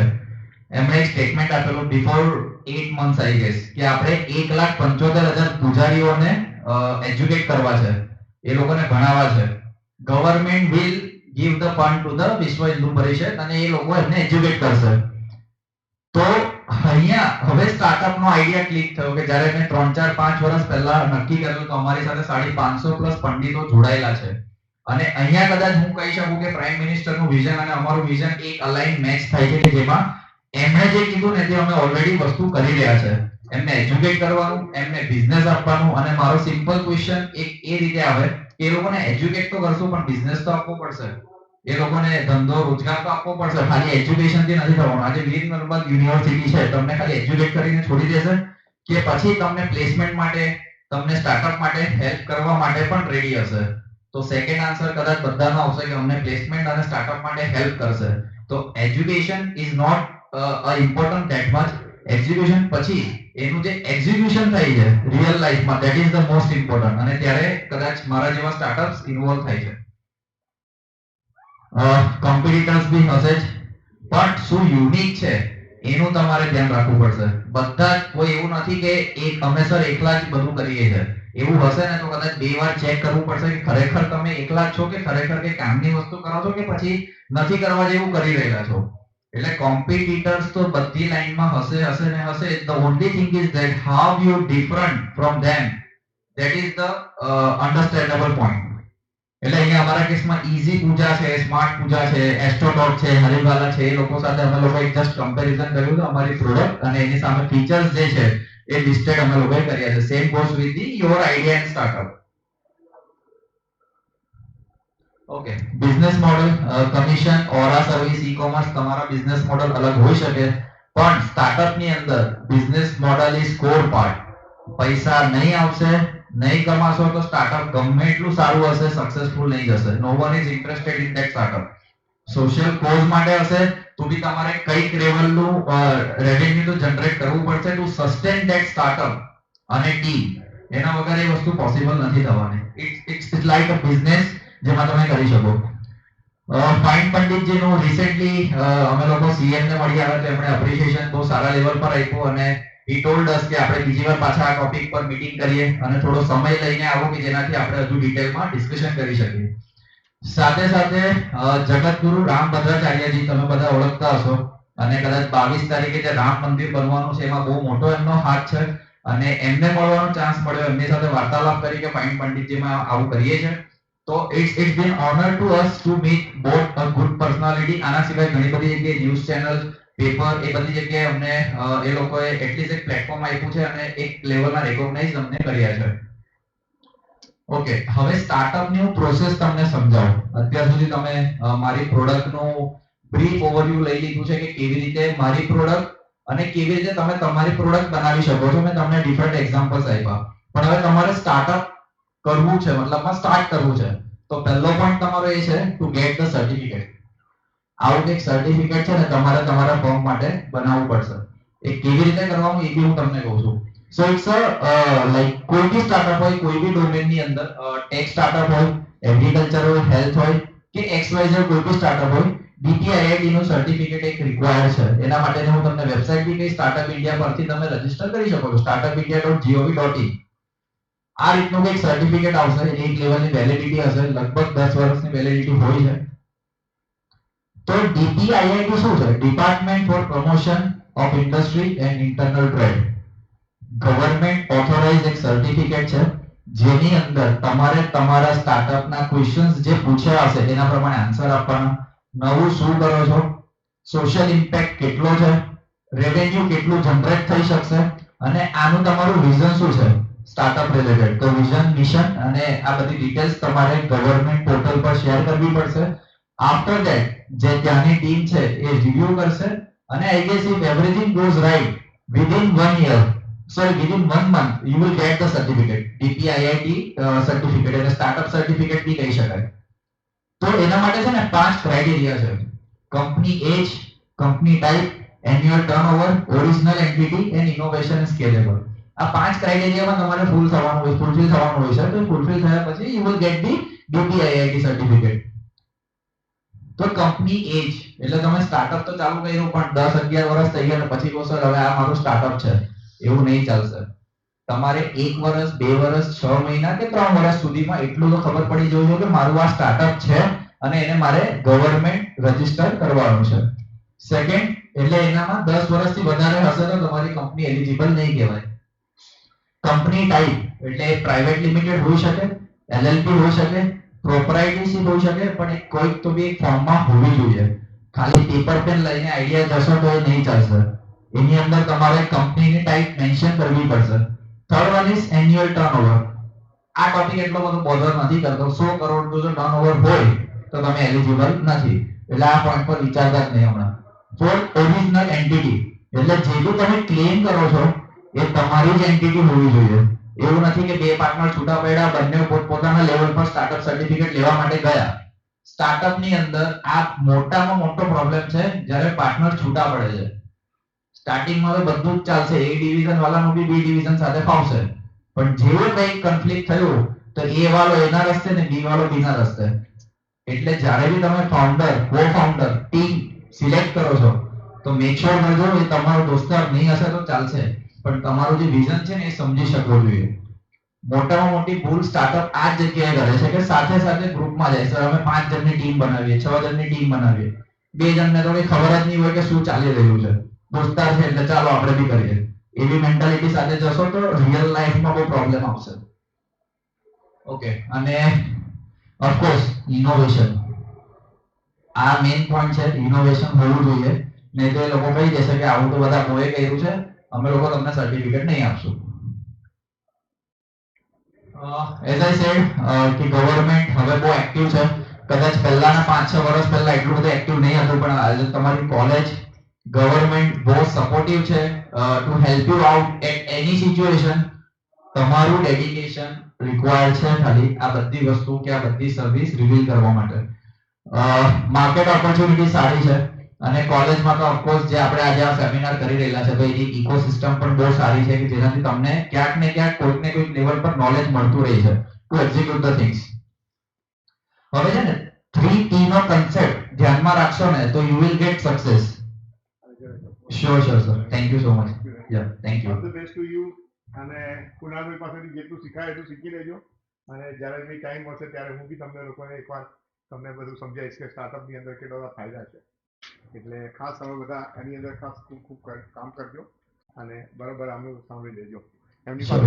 એમણે એક સ્ટેટમેન્ટ આપેલું બિફોર 8 મંથ્સ આઈ ગેસ કે આપણે 1,75,000 પૂજારીઓને એજ્યુકેટ કરવા છે, એ લોકોને ભણાવવા છે. Government will give the fund to the વિશ્વ હિન્દુ પરિષદ અને એ લોકો એમને એજ્યુકેટ કરશે. તો અહીંયા હવે સ્ટાર્ટઅપ નો આઈડિયા ક્લિક થયો કે જ્યારે મેં 3, 4, 5 વર્ષ પહેલા નક્કી કરેલું તો અમારી સાથે 550 પ્લસ પંડિતો જોડાયેલા છે, અને અહીંયા કદાચ હું કહી શકું કે પ્રાઇમ મિનિસ્ટરનું વિઝન અને અમારું વિઝન એક અલાઇન મેચ થાય છે, કે જેમાં એમણે જે કીધું ને તે અમે ઓલરેડી વસ્તુ કરી રહ્યા છે. એમને એજ્યુકેટ કરવાનું, એમને બિઝનેસ આપવાનું, અને મારો સિમ્પલ ક્વેશ્ચન એક એ રીતે આવે કે એ લોકોને એજ્યુકેટ તો કરશું પણ બિઝનેસ તો આપવો પડશે, એ લોકોને ધંધો રોજગાર તો આપવો પડશે. ખાલી એજ્યુકેશન થી નથી થવાનું. આજે વીર નર્મદ યુનિવર્સિટી છે, તમને ખાલી એજ્યુકેટ કરીને છોડી દેશે કે પછી તમને પ્લેસમેન્ટ માટે, તમને સ્ટાર્ટઅપ માટે હેલ્પ કરવા માટે પણ રેડી હશે? તો સેકન્ડ આન્સર કદાચ બધાનો આવશે કે અમને પ્લેસમેન્ટ અને સ્ટાર્ટઅપ માટે હેલ્પ કરશે. તો education is not important that much. Education પછી એનું જે એક્ઝિક્યુશન થાય છે રિયલ લાઈફમાં, that is the most important, અને ત્યારે કદાચ મારા જેવા સ્ટાર્ટઅપ્સ ઇન્વોલ્વ થાય છે. કોમ્પિટિટર્સ બી હશે જ, પણ શું યુનિક છે એનું તમારે ધ્યાન રાખવું પડશે. બધા જ કોઈ એવું નથી કે એક અમે સર એકલા જ બધું કરીએ છે. એવું હશે ને તો કદાચ 2 વાર ચેક કરવું પડશે કે ખરેખર તમે એકલા જ છો કે ખરેખર કે કામની વસ્તુ કરો છો કે પછી નથી કરવા જેવું કરી રહેલા છો. એટલે કોમ્પિટિટર્સ તો બધી લાઈનમાં હશે ને હશે. The only thing is that how you different from them, that is the understandable point. એટલે અહીંયા અમારા કેસમાં ઈઝી પૂજા છે, સ્માર્ટ પૂજા છે, એસ્ટ્રોટોક છે, હરિવાલા છે, એ લોકો સાથે અમે લોકો એક જસ્ટ કમ્પેરિઝન કર્યું હતું અમારી પ્રોડક્ટ અને એની સામે ફીચર્સ જે છે એ લિસ્ટેડ અમે લોકોએ કર્યા છે. Same goes with the your idea and startup. Okay, business model, commission, or a service, ecommerce, તમારા બિઝનેસ મોડલ અલગ હોઈ શકે, પણ સ્ટાર્ટઅપ ની અંદર business model is core part. પૈસા નહીં આવશે, નહીં કમાશો તો સ્ટાર્ટઅપ ગમે એટલું સારું હશે, સક્સેસફુલ નહીં જશે. No one is interested in that startup. Social cause માટે હશે તો બી તમારે કઈક લેવલનું રેવન્યુ તો જનરેટ કરવું પડશે ટુ સસ્ટેન ધેટ સ્ટાર્ટઅપ અને ટીમ. એના વગર એ વસ્તુ પોસિબલ નથી થવાની. ઇટ્સ લાઈક અ બિઝનેસ જેમાં તમે કરી શકો. ફાઇન પંડિતજીનું રિસેન્ટલી અમે લોકો સીએમ ને મળી આવ્યા તો એમણે એપ્રિશિએશન બહુ સારા લેવલ પર આપ્યું અને he told us કે આપણે બીજી વાર પાછા આ ટોપિક પર મીટિંગ કરીએ અને થોડો સમય લઈને આવો કે જેનાથી આપણે હજુ ડિટેલમાં ડિસ્કશન કરી શકીએ. સાથે સાથે જગતગુરુ રામભદ્રાચાર્યજી તમે બધા ઓળખતા હશો અને કદાચ 22 તારીખે જે રામ મંદિર બનવાનું છે એમાં બહુ મોટો એમનો હાથ છે અને એમને મળવાનો ચાન્સ મળ્યો, એમની સાથે વાર્તાલાપ કરી કે ફાઇન પંડિતજીમાં આવું કરીએ છે. તો it's been honor to us to meet both a good personality. આના સિવાય ઘણી બધી જગ્યાએ ન્યૂઝ ચેનલ, પેપર, એ બધી જગ્યાએ અમને એ લોકોએ એટલીસ્ટ એક પ્લેટફોર્મ આપ્યું છે અને એક લેવલના રેકોગ્નાઇઝ અમને કર્યા છે. ઓકે, હવે સ્ટાર્ટઅપની પ્રોસેસ તમને સમજાવું. અત્યાર સુધી તમે મારી પ્રોડક્ટનું બ્રીફ ઓવરવ્યુ લઈ લીધું છે કે કેવી રીતે મારી પ્રોડક્ટ અને કેવી રીતે તમે તમારી પ્રોડક્ટ બનાવી શકો છો. મેં તમને ડિફરન્ટ એક્ઝામ્પલ્સ આપ્યા, પણ હવે તમારે સ્ટાર્ટઅપ કરવું છે, મતલબમાં સ્ટાર્ટ કરવું છે તો પહેલો પોઈન્ટ તમારો એ છે ટુ ગેટ ધ સર્ટિફિકેટ. આવું એક સર્ટિફિકેટ છે ને તમારે તમારા ફર્મ માટે બનાવવું પડશે. એ કેવી રીતે કરવાનું એ બી હું તમને કહું છું. સો ઇટ્સ લાઈક કોઈ બી સ્ટાર્ટઅપ હોય, કોઈ બી ડોમેનની અંદર, ટેક સ્ટાર્ટઅપ હોય, એગ્રીકલ્ચર હોય, હેલ્થ હોય કે XYZ કોઈ બી સ્ટાર્ટઅપ હોય, DPIIT નું સર્ટિફિકેટ એક રિક્વાયર્ડ છે. એના માટે હું તમને વેબસાઇટ બી કઈ સ્ટાર્ટઅપ ઇન્ડિયા પરથી તમે રજીસ્ટર કરી શકો છો, startupindia.gov.in. આ રીતનું એક સર્ટિફિકેટ આવશે, એક લેવલની વેલિડિટી હશે, લગભગ 10 વર્ષની વેલિડિટી હોય છે. તો DPIIT શું છે? Department four promotion of industry and internal trade. Government authorise એક સર્ટિફિકેટ છે જેની અંદર તમારે તમારા સ્ટાર્ટઅપના ક્વેશ્ચન્સ જે પૂછ્યા હશે એના પ્રમાણે આન્સર આપવાના, નવું શું કરો છો, સોશિયલ ઇમ્પેક્ટ કેટલો છે, રેવન્યુ કેટલું જનરેટ થઈ શકશે, અને આનું તમારું વિઝન શું છે સ્ટાર્ટઅપ રિલેટેડ. તો વિઝન, મિશન અને આ બધી ડિટેલ્સ તમારે ગવર્નમેન્ટ પોર્ટલ પર શેર કરવી પડશે. આફ્ટર ધેટ જે ત્યાંની ટીમ છે એ રિવ્યુ કરશે અને I guess if everything goes right within 1 year, sorry, within 1 month you will get the certificate, DPIIT certificate અને startup certificate બી કહી શકાય. તો એના માટે છે ને 5 ક્રાઇટેરિયા છે: company age, company type, annual turnover, original entity and innovation scalable. આ 5 ક્રાઇટેરિયામાં તમારે ફૂલફિલ થવાનું હોય છે. તો ફૂલફિલ થયા પછી you will get the DPIIT certificate. તો કંપની એજ એટલે તમે સ્ટાર્ટઅપ તો ચાલુ કર્યું પણ 10-11 વર્ષ થઈ ગયા પછી કહો સર હવે આ મારું સ્ટાર્ટઅપ છે, એવું નહીં ચાલશે. તમારે 1 વર્ષ, 2 વર્ષ, 6 મહિના કે 3 વર્ષ સુધીમાં એટલું તો ખબર પડી જવું જોઈએ કે મારું આ સ્ટાર્ટઅપ છે અને એને મારે ગવર્નમેન્ટ રજીસ્ટર કરવાનું છે. સેકન્ડ, એટલે એનામાં 10 વર્ષથી વધારે હશે તો તમારી કંપની એલિજિબલ નહીં કહેવાય. કંપની ટાઈપ એટલે પ્રાઇવેટ લિમિટેડ હોઈ શકે, LLP હોઈ શકે, પ્રોપરાઇટરશિપ હોઈ શકે, પણ કોઈક તો બી એક ફોર્મમાં હોવી જોઈએ. ખાલી પેપર પેન લઈને આઈડિયા જશો તો એ નહીં ચાલશે. એની અંદર તમારે કંપનીની ટાઈપ મેન્શન કરવી પડશે. Third one is annual turnover. આ ટોપિક એટલો બધો બોધર નથી કરતો. 100 કરોડનું જો ટર્નઓવર હોય તો તમે એલિજિબલ નથી, એટલે આ પોઈન્ટ પર વિચારતા જ નહીં હમણાં. ફોર્થ, ઓરિજિનલ એન્ટિટી એટલે જે બી તમે ક્લેમ કરો છો એ તમારી જ એન્ટિટી હોવી જોઈએ. એવું નથી કે બે પાર્ટનર છૂટા પડ્યા, બંને પોતપોતાના લેવલ પર સ્ટાર્ટઅપ સર્ટિફિકેટ લેવા માટે ગયા. સ્ટાર્ટઅપ ની અંદર આ મોટામાં મોટો પ્રોબ્લેમ છે જ્યારે પાર્ટનર છૂટા પડે છે. સ્ટાર્ટિંગમાં તો બધું જ ચાલશે, એ ડિવિઝન વાળાનું બી બી ડિવિઝન સાથે ફાવશે, પણ જેવું કંઈક કન્ફ્લિક્ટ થયું તો એ વાળો એના રસ્તે ને બી વાળો બીના રસ્તે. એટલે જ્યારે બી તમે ફાઉન્ડર, કો-ફાઉન્ડર, ટીમ સિલેક્ટ કરો છો તો મેક શ્યોર કરજો એ તમારો દોસ્તાર નહીં હશે તો ચાલશે, પણ તમારું જે વિઝન છે ને એ સમજી શકવો જોઈએ. મોટામાં મોટી ભૂલ સ્ટાર્ટઅપ આ જ જગ્યાએ કરે છે કે સાથે સાથે ગ્રુપમાં જાય. સર અમે 5 જણની ટીમ બનાવીએ, 6 જણની ટીમ બનાવીએ, 2 જણને તો કઈ ખબર જ નહીં હોય કે શું ચાલી રહ્યું છે, દોસ્તાર છે એટલે ચાલો આપણે બી કરીએ. એવી મેન્ટાલિટી સાથે જશો તો રિયલ લાઈફમાં બહુ પ્રોબ્લેમ આવશે. ઓકે, અને ઓફકોર્સ ઇનોવેશન આ મેઇન પોઈન્ટ છે. ઇનોવેશન હોવું જોઈએ, નહીં તો એ લોકો કહી દેશે કે આવું તો બધા બોએ કર્યું છે, અમે લોકો તમને સર્ટિફિકેટ નહીં આપશું. એઝ આઈ સેડ કે ગવર્નમેન્ટ હવે બહુ એક્ટિવ છે. કદાચ પહેલાના 5-6 વર્ષ પહેલા એટલું બધું એક્ટિવ નહીં હતું, પણ આજે તમારી કોલેજ, ગવર્નમેન્ટ બહુ સપોર્ટિવ છે to help you out at any situation. તમારું ડેડિકેશન રિક્વાયર્ડ છે ખાલી આ બધી વસ્તુ કે આ બધી સર્વિસ રિવીલ કરવા માટે. માર્કેટ ઓપોર્ચ્યુનિટી સારી છે અને કોલેજમાં તો ઓફકોર્સ જે આપણે આજે આ સેમિનાર કરી રહેલા છે તો એની ઇકોસિસ્ટમ પણ બહુ સારી છે કે જેનાથી તમને ક્યાંક ને ક્યાંક કોઈક ને કોઈક લેવલ પર નોલેજ મળતું રહે છે ટુ એક્ઝિક્યુટ ધ થિંગ્સ. હવે છે ને 3T નો કન્સેપ્ટ ધ્યાનમાં રાખશો ને તો you will get success. Sure sir. Thank you so much. Yeah, thank you. All the best to you. અને કુણાલભાઈ પાસેથી જેટલું શીખાય એટલું શીખી લેજો, અને જ્યારે બી ટાઈમ મળશે ત્યારે હું બી તમને લોકોને એકવાર તમને બધું સમજાવીશ કે સ્ટાર્ટઅપની અંદર કેટલા બધા ફાયદા છે. એટલે ખાસ તમે બધા એની અંદર ખાસ ખૂબ કામ કરજો અને બરાબર આમનું સાંભળી લેજો. એમની પાસે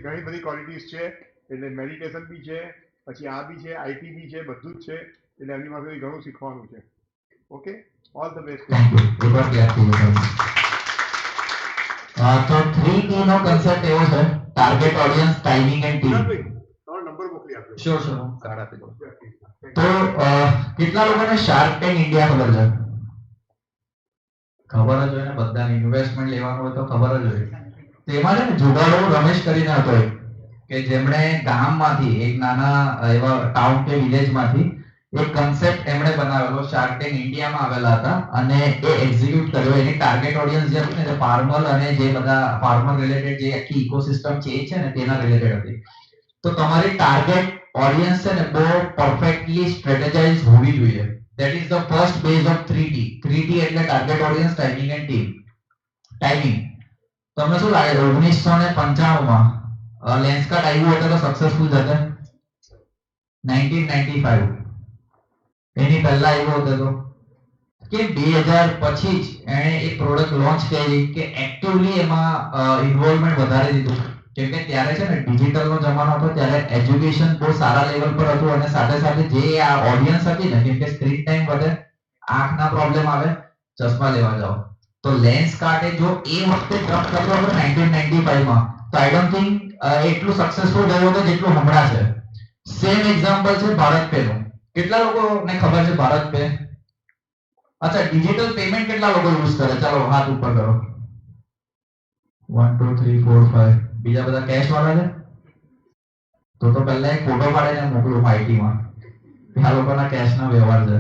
ઘણી બધી ક્વોલિટીઝ છે, એટલે મેડિટેશન બી છે, પછી આ બી છે, આઈટી બી છે, બધું જ છે. એટલે એમની પાસેથી ઘણું શીખવાનું છે. Okay, all the best. Thank you. તો 3T નો કન્સેપ્ટ એવો છે: target audience, timing and team. તમારો નંબર મોકલી આપજો. શ્યોર સર, હું કાર્ડ આપી દઉં. તો કેટલા લોકોને શાર્ક ટેન્ક ઇન્ડિયા ખબર છે? ખબર જ હોય ને બધાને. ઇન્વેસ્ટમેન્ટ લેવાનું હોય તો ખબર જ હોય. તેમાં છે ને જુગાડો રમેશ કરીને હતો કે જેમણે ગામમાંથી એક નાના એવા ટાઉન કે વિલેજમાંથી એક કન્સેપ્ટ એમણે બનાવેલો. શાર્ક ટેન્ક ઇન્ડિયામાં આવેલા હતા અને એ એક્ઝિક્યુટ કર્યો. એની ટાર્ગેટ ઓડિયન્સ જે હતી ને તે ફાર્મર અને જે બધા ફાર્મર રિલેટેડ જે આખી ઇકોસિસ્ટમ ચેન્જ છે ને તેના રિલેટેડ હતી. તો તમારી ટાર્ગેટ ઓડિયન્સ છે ને બહુ પરફેક્ટલી સ્ટ્રેટેજાઇઝ હોવી જોઈએ. That is the first base of 3T. 3T એટલે target audience, timing and team. Timing તમને શું લાગે છે 1995 માં લેન્સકાર્ટ આવ્યું હતું તો સક્સેસફુલ જશે? 1995 એની પહેલા આવ્યો હતો તો કે 2000 પછી જ એણે એક પ્રોડક્ટ લોન્ચ કરી કે એક્ટિવલી એમાં ઇન્વોલ્વમેન્ટ વધારી દીધું. કેમ કે ત્યારે છે ને ડિજિટલ નો જમાનો હતો, ત્યારે એજ્યુકેશન બહુ સારા લેવલ પર હતું અને સાથે સાથે જે આ ઓડિયન્સ હતી ને, કેમ કે સ્ક્રીન ટાઈમ વધે, આંખના પ્રોબ્લેમ આવે, ચશ્મા લેવા જાઓ, તો લેન્સકાર્ટે જો એ વખતે જમ્પ કર્યો હતો 1995 માં, તો આઈ ડોન્ટ થિંક એટલું સક્સેસફુલ ગયો હતો જેટલું હમણાં છે. સેમ એક્ઝામ્પલ છે ભારત પે નું. કેટલા લોકોને ખબર છે ભારત પે? અચ્છા, ડિજિટલ પેમેન્ટ કેટલા લોકો યુઝ કરે? ચાલો હાથ ઉપર કરો. 1 2 3 4 5. બીજા બધા કેશ વાળા છે? તો પહેલા એક ફોટો પાડીને મોકલો આઈટી માં. આ લોકોના કેશ ના વ્યવહાર છે.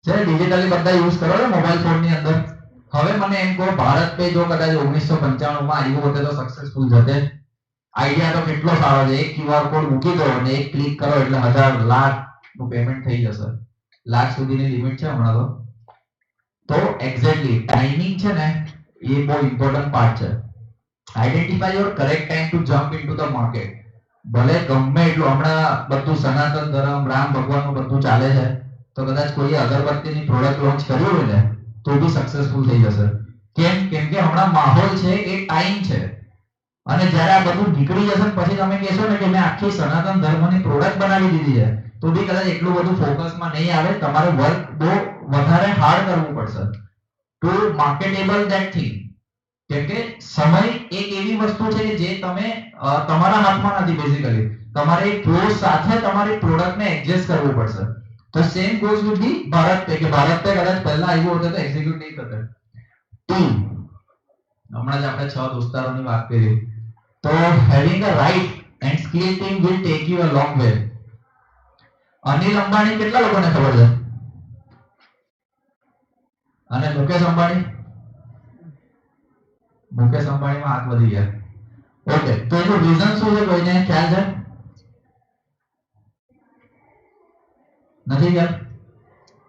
ડિજિટલી બધા યુઝ કરો છો મોબાઈલ ફોન ની અંદર. હવે મને એમ કહો, ભારત પે જો કદાચ 1995 માં આવ્યું હોત તો સક્સેસફુલ જતે? આઈડિયા તો કેટલો સારો છે. એક ક્યુઆર કોડ મૂકી દો અને એક ક્લિક કરો એટલે 1000 લાખ નું પેમેન્ટ થઈ જશે. લાખ સુધીની લિમિટ છે હમણાં તો એક્ઝેક્ટલી ટાઈમિંગ છે ને એ બહુ ઇમ્પોર્ટન્ટ પાર્ટ છે. Identify your correct time to jump into the market. ભલે ગમે એટલું હમણાં બધું સનાતન ધર્મ, રામ ભગવાનનું બધું ચાલે છે, તો કદાચ કોઈ અગરબત્તીની પ્રોડક્ટ લોન્ચ કર્યું હોય ને તો બી સક્સેસફુલ થઈ જશે. કેમ કે હમણાં માહોલ છે એ ટાઈમ છે. અને જ્યારે આ બધું નીકળી જશે પછી તમે કહેશો ને કે મેં આખી સનાતન ધર્મની પ્રોડક્ટ બનાવી દીધી છે, તો બી કદાચ એટલું બધું ફોકસમાં નહીં આવે. તમારે વર્ક બહુ વધારે હાર્ડ કરવું પડશે ટુ માર્કેટેબલ ધેટ થિંગ. કેમ કે સમય એક એવી વસ્તુ છે કે જે તમે તમારા હાથમાં નથી. બેઝિકલી તમારે ફ્લો સાથે તમારી પ્રોડક્ટને એડજસ્ટ કરવું પડશે. તો same goes with the BharatPe, કે ભારત પે કદાચ પહેલા આવ્યું હોત તો એક્ઝિક્યુટ નહીં થતે. ટીમ, હમણાં જ આપણે 6 દોસ્તારોની વાત કરી, તો having a right and skill team will take you a long way. Anil Ambani કેટલા લોકોને ખબર છે? અને મુકેશ અંબાણી? મુકેશ અંબાણીમાં હાથ વધી ગયા. ઓકે, તો એનું રીઝન શું છે? કોઈને ખ્યાલ છે? નથી ખ્યાલ?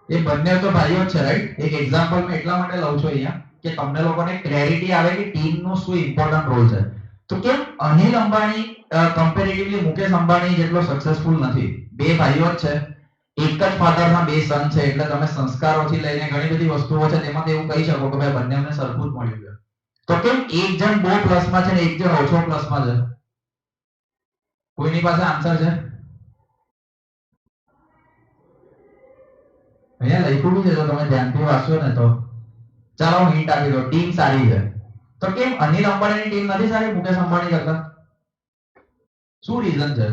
એ બંને તો ભાઈઓ જ છે, રાઈટ? એક એક્ઝામ્પલ મેં એટલા માટે લઉં છું અહીંયા કે તમને લોકોને ક્લેરિટી આવે કે ટીમનો શું ઇમ્પોર્ટન્ટ રોલ છે. તો કેમ અનિલ અંબાણી કમ્પેરેટિવલી મુકેશ અંબાણી જેટલો સક્સેસફુલ નથી? બે ભાઈઓ જ છે, એક જ ફાધરના બે સન છે, એટલે તમે સંસ્કારોથી લઈને ઘણી બધી વસ્તુઓ છે તેમાંથી એવું કહી શકો કે ભાઈ બંનેને સરખું જ મળ્યું છે. તો કેમ એક જણ બહુ પ્લસમાં છે ને એક જણ ઓછો પ્લસમાં છે? કોઈની પાસે આન્સર છે? અહીંયા લખ્યું બી છે, જો તમે ધ્યાનથી વાંચો ને તો. ચાલો હું હિન્ટ આપી દઉં, ટીમ સારી છે. તો કેમ અનિલ અંબાણીની ટીમ નથી સારી મુકેશ અંબાણી કરતા? શું રીઝન છે?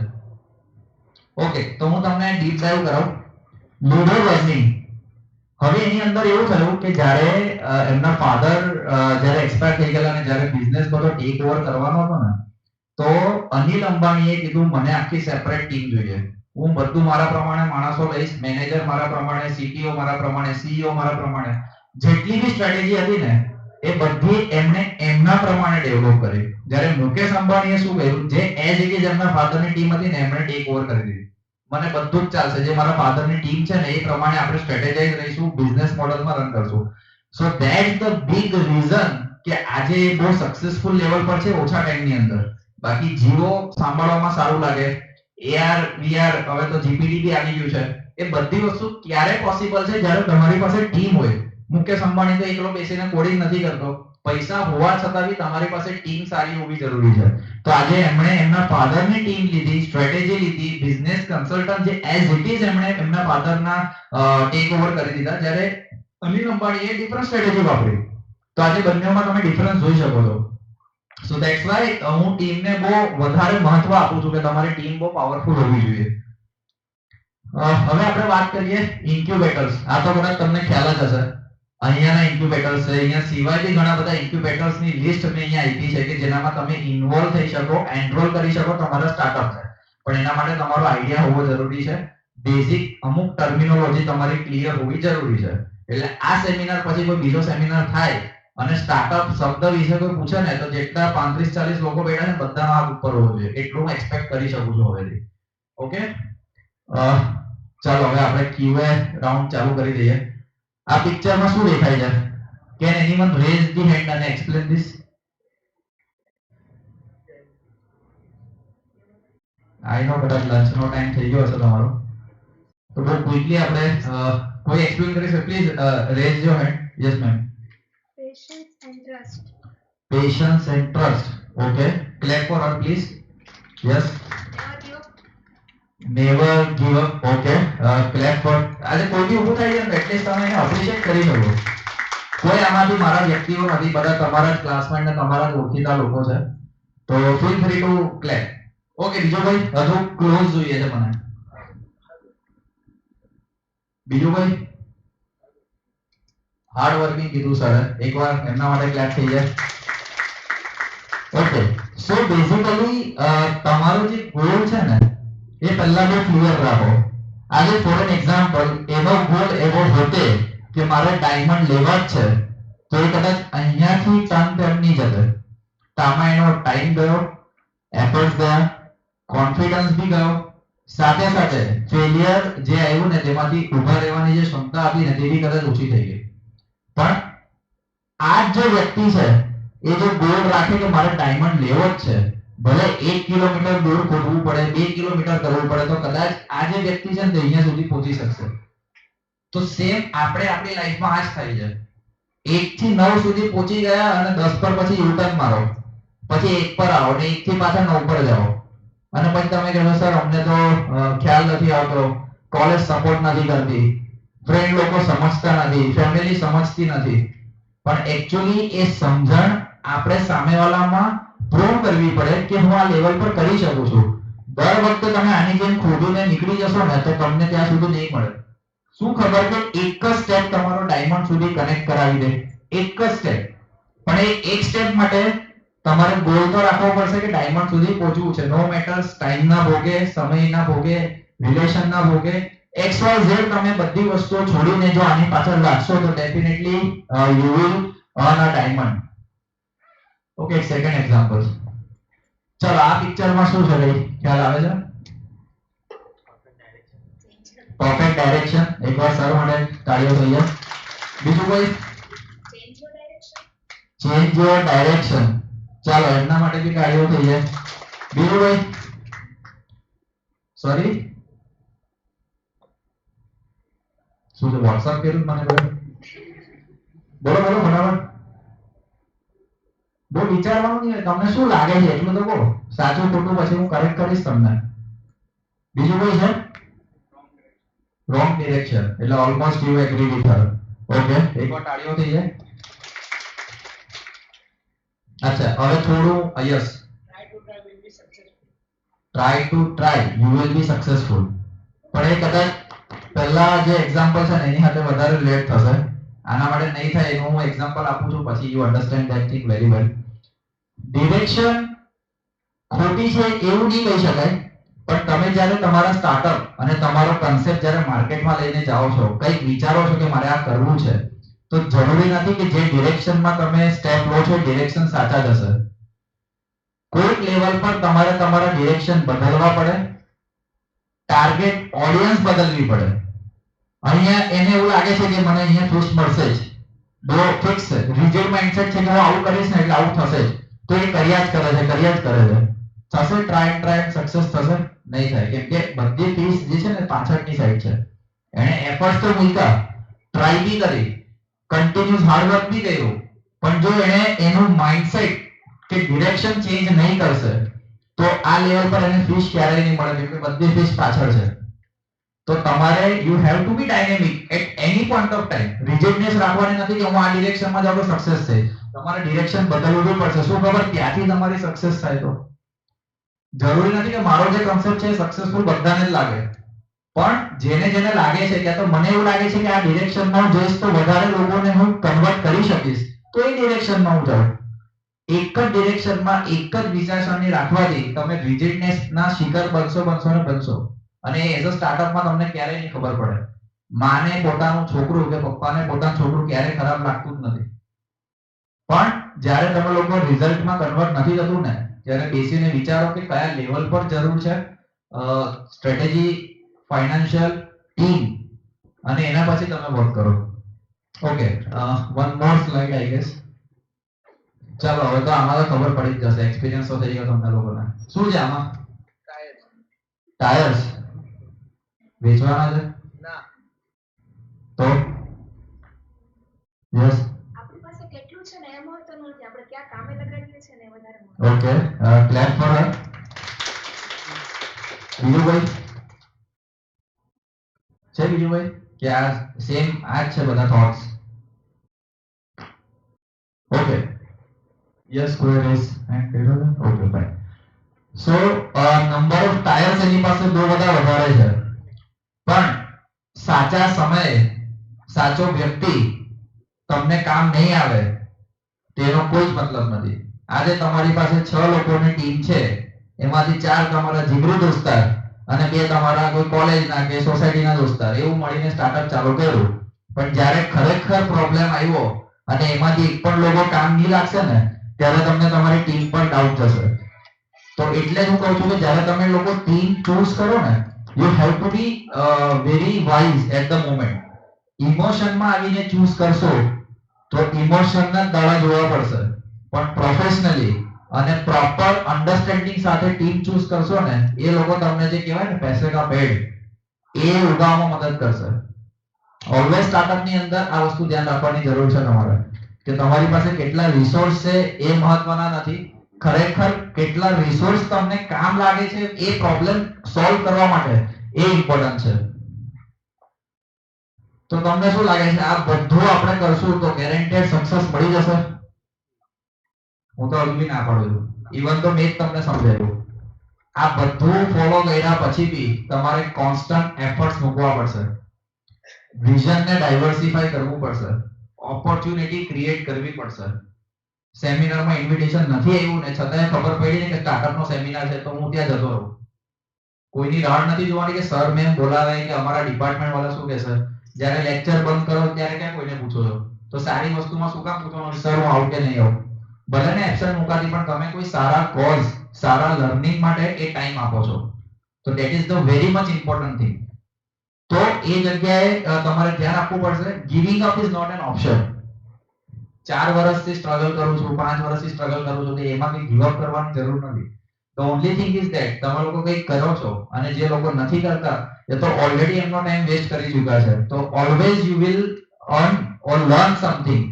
ઓકે, તો હું તમને ડીપ ડાઈવ કરાવું. Ludo learning. હવે એની અંદર એવું થયું કે જ્યારે એમના ફાધર જ્યારે એક્સપાયર થઈ ગયેલા અને જ્યારે બિઝનેસ બધો ટેક ઓવર કરવાનો હતો ને, તો અનિલ અંબાણીએ કીધું મને આખી સેપરેટ ટીમ જોઈએ. હું બધું મારા પ્રમાણે માણસો લઈશ, મેનેજર મારા પ્રમાણે, સીટીઓ મારા પ્રમાણે, સીઈઓ મારા પ્રમાણે. જેટલી બી સ્ટ્રેટેજી હતી ને એ બધી એમણે એમના પ્રમાણે ડેવલપ કરી. જ્યારે મુકેશ અંબાણીએ શું કર્યું, જે એઝ ઇટ ઇઝ એમના ફાધરની ટીમ હતી ને એમણે ટેક ઓવર કરી દીધી. મને બધું જ ચાલશે, જે મારા ફાધરની ટીમ છે ને એ પ્રમાણે આપણે સ્ટ્રેટેજાઇઝ રહીશું, બિઝનેસ મોડલમાં રન કરશું. સો ધેટ્સ ધ બિગ રીઝન કે આજે બહુ સક્સેસફુલ લેવલ પર છે ઓછા ટાઈમની અંદર. બાકી જીઓ સાંભળવામાં સારું લાગે, એઆર વીઆર, હવે તો જીપીટી બી આવી ગયું છે. એ બધી વસ્તુ ક્યારે પોસિબલ છે? જ્યારે તમારી પાસે ટીમ હોય. મુકેશ અંબાણી તો એકલો બેસીને કોડિંગ નથી કરતો, પૈસા હોવા છતાં બી તમારી પાસે ટીમ સારી હોવી જરૂરી છે. તો આજે એમણે એમના ફાધરની ટીમ લીધી, સ્ટ્રેટેજી લીધી, બિઝનેસ કન્સલ્ટન્ટ જે એઝ ઇટ ઇઝ એમણે એમના ફાધરના ટેક ઓવર કરી દીધા. જ્યારે અનિલ અંબાણીએ ડિફરન્ટ સ્ટ્રેટેજી વાપરી. તો આજે બંનેમાં તમે ડિફરન્સ જોઈ શકો છો. સો ધેટ્સ વાય હું ટીમને બહુ વધારે મહત્વ આપું છું કે તમારી ટીમ બહુ પાવરફુલ હોવી જોઈએ. હવે આપણે વાત કરીએ ઇન્ક્યુબેટર્સ. આ તો કદાચ તમને ખ્યાલ જ હશે. અહીંયાના ઇન્ક્યુબેટર્સ છે, અહીંયા સિવાય બી ઘણા બધા ઇન્ક્યુબેટર્સની લિસ્ટ મેં અહીંયા આપી છે કે જેનામાં તમે ઇન્વોલ્વ થઈ શકો, એનરોલ કરી શકો તમારા સ્ટાર્ટઅપ છે. પણ એના માટે તમારો આઈડિયા હોવો જરૂરી છે. બેઝિક અમુક ટર્મિનોલોજી તમારી ક્લિયર હોવી જરૂરી છે. એટલે આ સેમિનાર પછી કોઈ બીજો સેમિનાર થાય અને સ્ટાર્ટઅપ શબ્દ વિશે કોઈ પૂછે ને તો જેટલા 35-40 લોકો બેઠા છે બધાનો હાથ ઉપર હોવો જોઈએ, એટલું હું એક્સપેક્ટ કરી શકું છું હવેથી. ઓકે, ચાલો હવે આપણે Q&A રાઉન્ડ ચાલુ કરી દઈએ. આ પિક્ચરમાં શું દેખાય છે? Can anyone raise the hand અને એક્સપ્લેન ધીસ? આઈ નો કદાચ લંચનો ટાઈમ થઈ ગયો હશે તમારો, તો બહુ ક્વિકલી આપણે કોઈ એક્સપ્લેન કરી શકે? Please rays your hand. Yes ma'am. Patience and trust. Patience and trust. Okay. Clap for her, please. Yes. Never give up. Never give up. Okay. Clap for. આજે કોઈ બી ઊભું થાય છે ને એટલીસ્ટ તમે એને અપ્રિશિએટ કરી શકો. કોઈ આમાંથી મારા વ્યક્તિઓ નથી, બધા તમારા જ ક્લાસમેટ ને તમારા જ ઓળખીતા લોકો છે, તો feel free two clap. Okay, બીજો કોઈ હજુ ક્લોઝ જોઈએ છે મને? બીજું કોઈ? હાર્ડ વર્કિંગ કીધું સર, એકવાર એમના માટે ક્લેપ થઈ જાય. ઓકે, સો બેઝિકલી તમારો જે ગોલ છે ને એ પહેલા બહુ ક્લિયર રાખો. આજે ફોર એન એક્ઝામ્પલ એનો ગોલ એવો હોતે કે મારે ડાયમંડ લેવા જ છે, તો એ કદાચ અહીંયાથી ટર્ન પેર નહીં જશે. તામાં એનો ટાઈમ ગયો, એફર્ટ્સ ગયા, કોન્ફિડન્સ બી ગયો, સાથે સાથે ફેલિયર જે આવ્યું ને તેમાંથી ઊભા રહેવાની જે ક્ષમતા હતી ને તે બી કદાચ ઓછી થઈ ગઈ. પણ આ જે વ્યક્તિ છે એ જો ગોલ રાખે કે મારે ડાયમંડ લેવો જ છે, ભલે 1 કિલોમીટર દૂર ખોદવું પડે, 2 કિલોમીટર કરવું પડે, તો કદાચ આ જે વ્યક્તિ છે ને તે અહીંયા સુધી પહોંચી શકશે. તો સેમ આપણે આપણી લાઈફમાં આ જ થાય છે. 1 થી 9 સુધી પહોંચી ગયા અને 10 પર પછી યુટર્ન મારો, પછી 1 પર આવો અને 1 થી પાછા 9 પર જાઓ, અને પછી તમે કહો સર અમને તો ખ્યાલ નથી આવતો, કોલેજ સપોર્ટ નથી કરતી, ફ્રેન્ડ લોકો સમજતા નથી, ફેમિલી સમજતી નથી. પણ એક્ચ્યુઅલી એ સમજણ આપણે સામેવાળામાં પ્રૂવ કરવી પડે કે હું આ લેવલ પર કરી શકું છું. દર વખતે તમે આની જેમ ખોદીને નીકળી જશો ને તો તમને ત્યાં સુધી નહીં મળે. શું ખબર કે એક જ સ્ટેપ તમારો ડાયમંડ સુધી કનેક્ટ કરાવી દે, એક જ સ્ટેપ. પણ એ એક સ્ટેપ માટે તમારે ગોલ તો રાખવો પડશે કે ડાયમંડ સુધી પહોંચવું છે. નો મેટર્સ ટાઈમના ભોગે, સમયના ભોગે, રિલેશનના ભોગે, XYZ તમે બધી વસ્તુઓ છોડીને જો આની પાછળ લાગશો તો definitely you will earn a diamond. Okay, second example. ચલો આ પિક્ચરમાં શું છે ભાઈ, ખ્યાલ આવે છે? Perfect direction. એકવાર સર માટે તાળીઓ થઈ જાય. બીજું કોઈ? Change your direction. Change your direction. ચાલો એમના માટે બી તાળીઓ થઈ જાય. બીજું કોઈ? સોરી, શું છે? વોટ્સઅપ કર્યું મને કોઈ? બોલો બોલો ફટાફટ. બહુ વિચારવાનું નહીં, તમને શું લાગે છે એટલું તો કહો. સાચું ખોટું પછી હું કરેક્ટ કરીશ તમને. બીજું કોઈ છે? Wrong direction. એટલે almost you agree with her. Okay, એકવાર તાળીઓ થઈ જાય. અચ્છા, હવે થોડું yes. Try to try will be successful. Try to try you will be successful. પણ એ કદાચ પહેલા જે એક્ઝામ્પલ છે ને એની સાથે વધારે રિલેટ થશે. આના માટે નહીં થાય એનું હું એક્ઝામ્પલ આપું છું, પછી you understand that thing very well. Direction ખોટી છે એવું નહીં કહી શકાય, પણ તમે જ્યારે તમારા સ્ટાર્ટઅપ અને તમારો કન્સેપ્ટ જ્યારે માર્કેટમાં લઈને જાઓ છો, કંઈક વિચારો છો કે મારે આ કરવું છે, તો જરૂરી નથી કે જે ડિરેક્શનમાં તમે સ્ટેપ લો છો ડિરેક્શન સાચા જ હશે. કોઈક લેવલ પર તમારે તમારા ડિરેક્શન બદલવા પડે, ટાર્ગેટ ઓડિયન્સ બદલવી પડે. અહીંયા એને એવું લાગે છે કે મને અહીંયા ફિક્સ મળશે જ, બહુ ફિક્સ છે, રિજિડ માઇન્ડસેટ છે કે હું આવું કરીશ ને એટલે આવું થશે જ, તો એ કર્યા જ કરે છે. થશે ટ્રાય સક્સેસ થશે? નહીં થાય, કેમ કે બધી ફીસ જે છે ને પાછળની સાઈડ છે. એણે એફર્ટ્સ તો મૂક્યા, ટ્રાય બી કરી, કન્ટિન્યુઅસ હાર્ડ વર્ક બી કર્યું, પણ જો એણે એનું માઇન્ડસેટ કે ડિરેક્શન ચેન્જ નહીં કરશે તો આ લેવલ પર એને ફિશ ક્યારેય નહીં મળે, કેમ કે બધી ફિશ પાછળ છે. તો તમારે you have to be dynamic at any point of time. Rigidness રાખવાની નથી કે હું આ ડિરેક્શનમાં જાઉં તો સક્સેસ છે. તમારે ડિરેક્શન બદલવું પડશે. શું ખબર ત્યાંથી તમારી સક્સેસ થાય તો? જરૂરી નથી કે મારો જે કન્સેપ્ટ છે સક્સેસફુલ બધાને જ લાગે, પણ જેને જેને લાગે છે કે તો મને એવું લાગે છે કે આ ડિરેક્શનમાં જઈશ તો વધારે લોકોને હું કન્વર્ટ કરી શકીશ, તો એ ડિરેક્શનમાં હું જાઉં. એક જ ડિરેક્શનમાં એક જ વિચારસરણી રાખવાથી તમે રિજિડનેસના શિકાર બનશો. અને એઝ અ સ્ટાર્ટઅપમાં તમને ક્યારેય નહીં ખબર પડે. માને પોતાનું છોકરું કે પપ્પાને પોતાનું છોકરું ક્યારેય ખરાબ લાગતું જ નથી, પણ જ્યારે તમે લોકો રિઝલ્ટમાં કન્વર્ટ નથી થતું ને, ત્યારે બેસીને વિચારો કે કયા લેવલ પર જરૂર છે સ્ટ્રેટેજી, ફાઇનાન્શિયલ, ટીમ અને એના પછી તમે વર્ક કરો. Okay, one more slide I guess. ચાલો હવે તો આમાં તો ખબર પડી જ જશે, એક્સપિરિયન્સ તો થઈ ગયો તમને લોકોને. શું છે આમાં? ટાયર્સ વેચવાના છે? ના. તો યસ. આપણી પાસે કેટલું છે ને એમ હોતું નથી, આપણે ક્યાં કામે લગાડીએ છીએ ને એ વધારે મહત્વ. Okay, clap for her. બીજું ભાઈ છે? બીજું ભાઈ કે આ સેમ આ જ છે બધા થોટ્સ? ઓકે, યસ, કોઈ રેસ એન્ડ કર્યો ને? Okay fine. So number of tyres એની પાસે બહુ બધા વધારે છે, પણ સાચા સમયે સાચો વ્યક્તિ તમને કામ નહીં આવે તેનો કોઈ જ મતલબ નથી. આજે તમારી પાસે 6 લોકોની ટીમ છે, એમાંથી 4 તમારા જીગરી દોસ્તાર અને 2 તમારા કોઈ કોલેજના કે સોસાયટીના દોસ્તાર, એવું મળીને સ્ટાર્ટઅપ ચાલુ કર્યું. પણ જ્યારે ખરેખર પ્રોબ્લેમ આવ્યો અને એમાંથી એક પણ લોકો કામ નહીં લાગશે ને, ત્યારે તમને તમારી ટીમ પર ડાઉટ જશે. તો એટલે જ હું કહું છું કે જ્યારે તમે લોકો ટીમ ચૂઝ કરો ને, you have to be very wise at the moment. ઇમોશનમાં આવીને ચૂઝ કરશો તો ઇમોશનના દાડા જોવા પડશે, પણ પ્રોફેશનલી અને પ્રોપર અન્ડરસ્ટેન્ડિંગ સાથે ટીમ ચૂઝ કરશો ને, એ લોકો તમને જે કહેવાય ને પૈસે કા પેડ, એ ઉગાવવામાં મદદ કરશે. ઓલવેઝ સ્ટાર્ટઅપની અંદર આ વસ્તુ ધ્યાન રાખવાની જરૂર છે તમારે, કે તમારી પાસે કેટલા રિસોર્સ છે એ મહત્વના નથી, ખરેખર કેટલા રિસોર્સ તમને કામ લાગે છે એ પ્રોબ્લેમ સોલ્વ કરવા માટે, એ ઇમ્પોર્ટન્ટ છે. તો તમને શું લાગે છે આ બધું આપણે કરશું તો ગેરંટેડ સક્સેસ મળી જશે? હું તો હજુ બી ના પાડું છું. ઇવન તો મેં જ તમને સમજાવ્યું. આ બધું ફોલો કર્યા પછી બી તમારે કોન્સ્ટન્ટ એફર્ટ્સ મૂકવા પડશે, વિઝનને ડાયવર્સિફાઈ કરવું પડશે, ઓપોર્ચ્યુનિટી ક્રિએટ કરવી પડશે. સેમિનારમાં ઇન્વિટેશન નથી આવ્યું ને છતાંય ખબર પડી ને કે સ્ટાર્ટઅપનો સેમિનાર છે, તો હું ત્યાં જતો રહું. કોઈની રાહ નથી જોવાની કે સર મેમ બોલાવે કે અમારા ડિપાર્ટમેન્ટ વાળા શું કહેશે. જ્યારે લેક્ચર બંધ કરો ત્યારે ક્યાં કોઈને પૂછો છો? તો સારી વસ્તુમાં શું કામ પૂછવાનું સર હું આવું કે નહીં આવું? ભલે ને એબ્સન્ટ મુકાતી, પણ તમે કોઈ સારા કોઝ, સારા લર્નિંગ માટે એ ટાઈમ આપો છો, તો that is the very much important thing. તો એ જગ્યાએ તમારે ધ્યાન આપવું પડશે. Giving up is not an option. 4 વર્ષથી સ્ટ્રગલ કરું છું, 5 વર્ષથી સ્ટ્રગલ કરું છું, તો એમાં કઈ ગિવ અપ કરવાની જરૂર નથી. The only thing is that તમે લોકો કંઈક કરો છો અને જે લોકો નથી કરતા એ તો ઓલરેડી એમનો ટાઈમ વેસ્ટ કરી ચૂક્યા છે. તો always you will earn or learn something.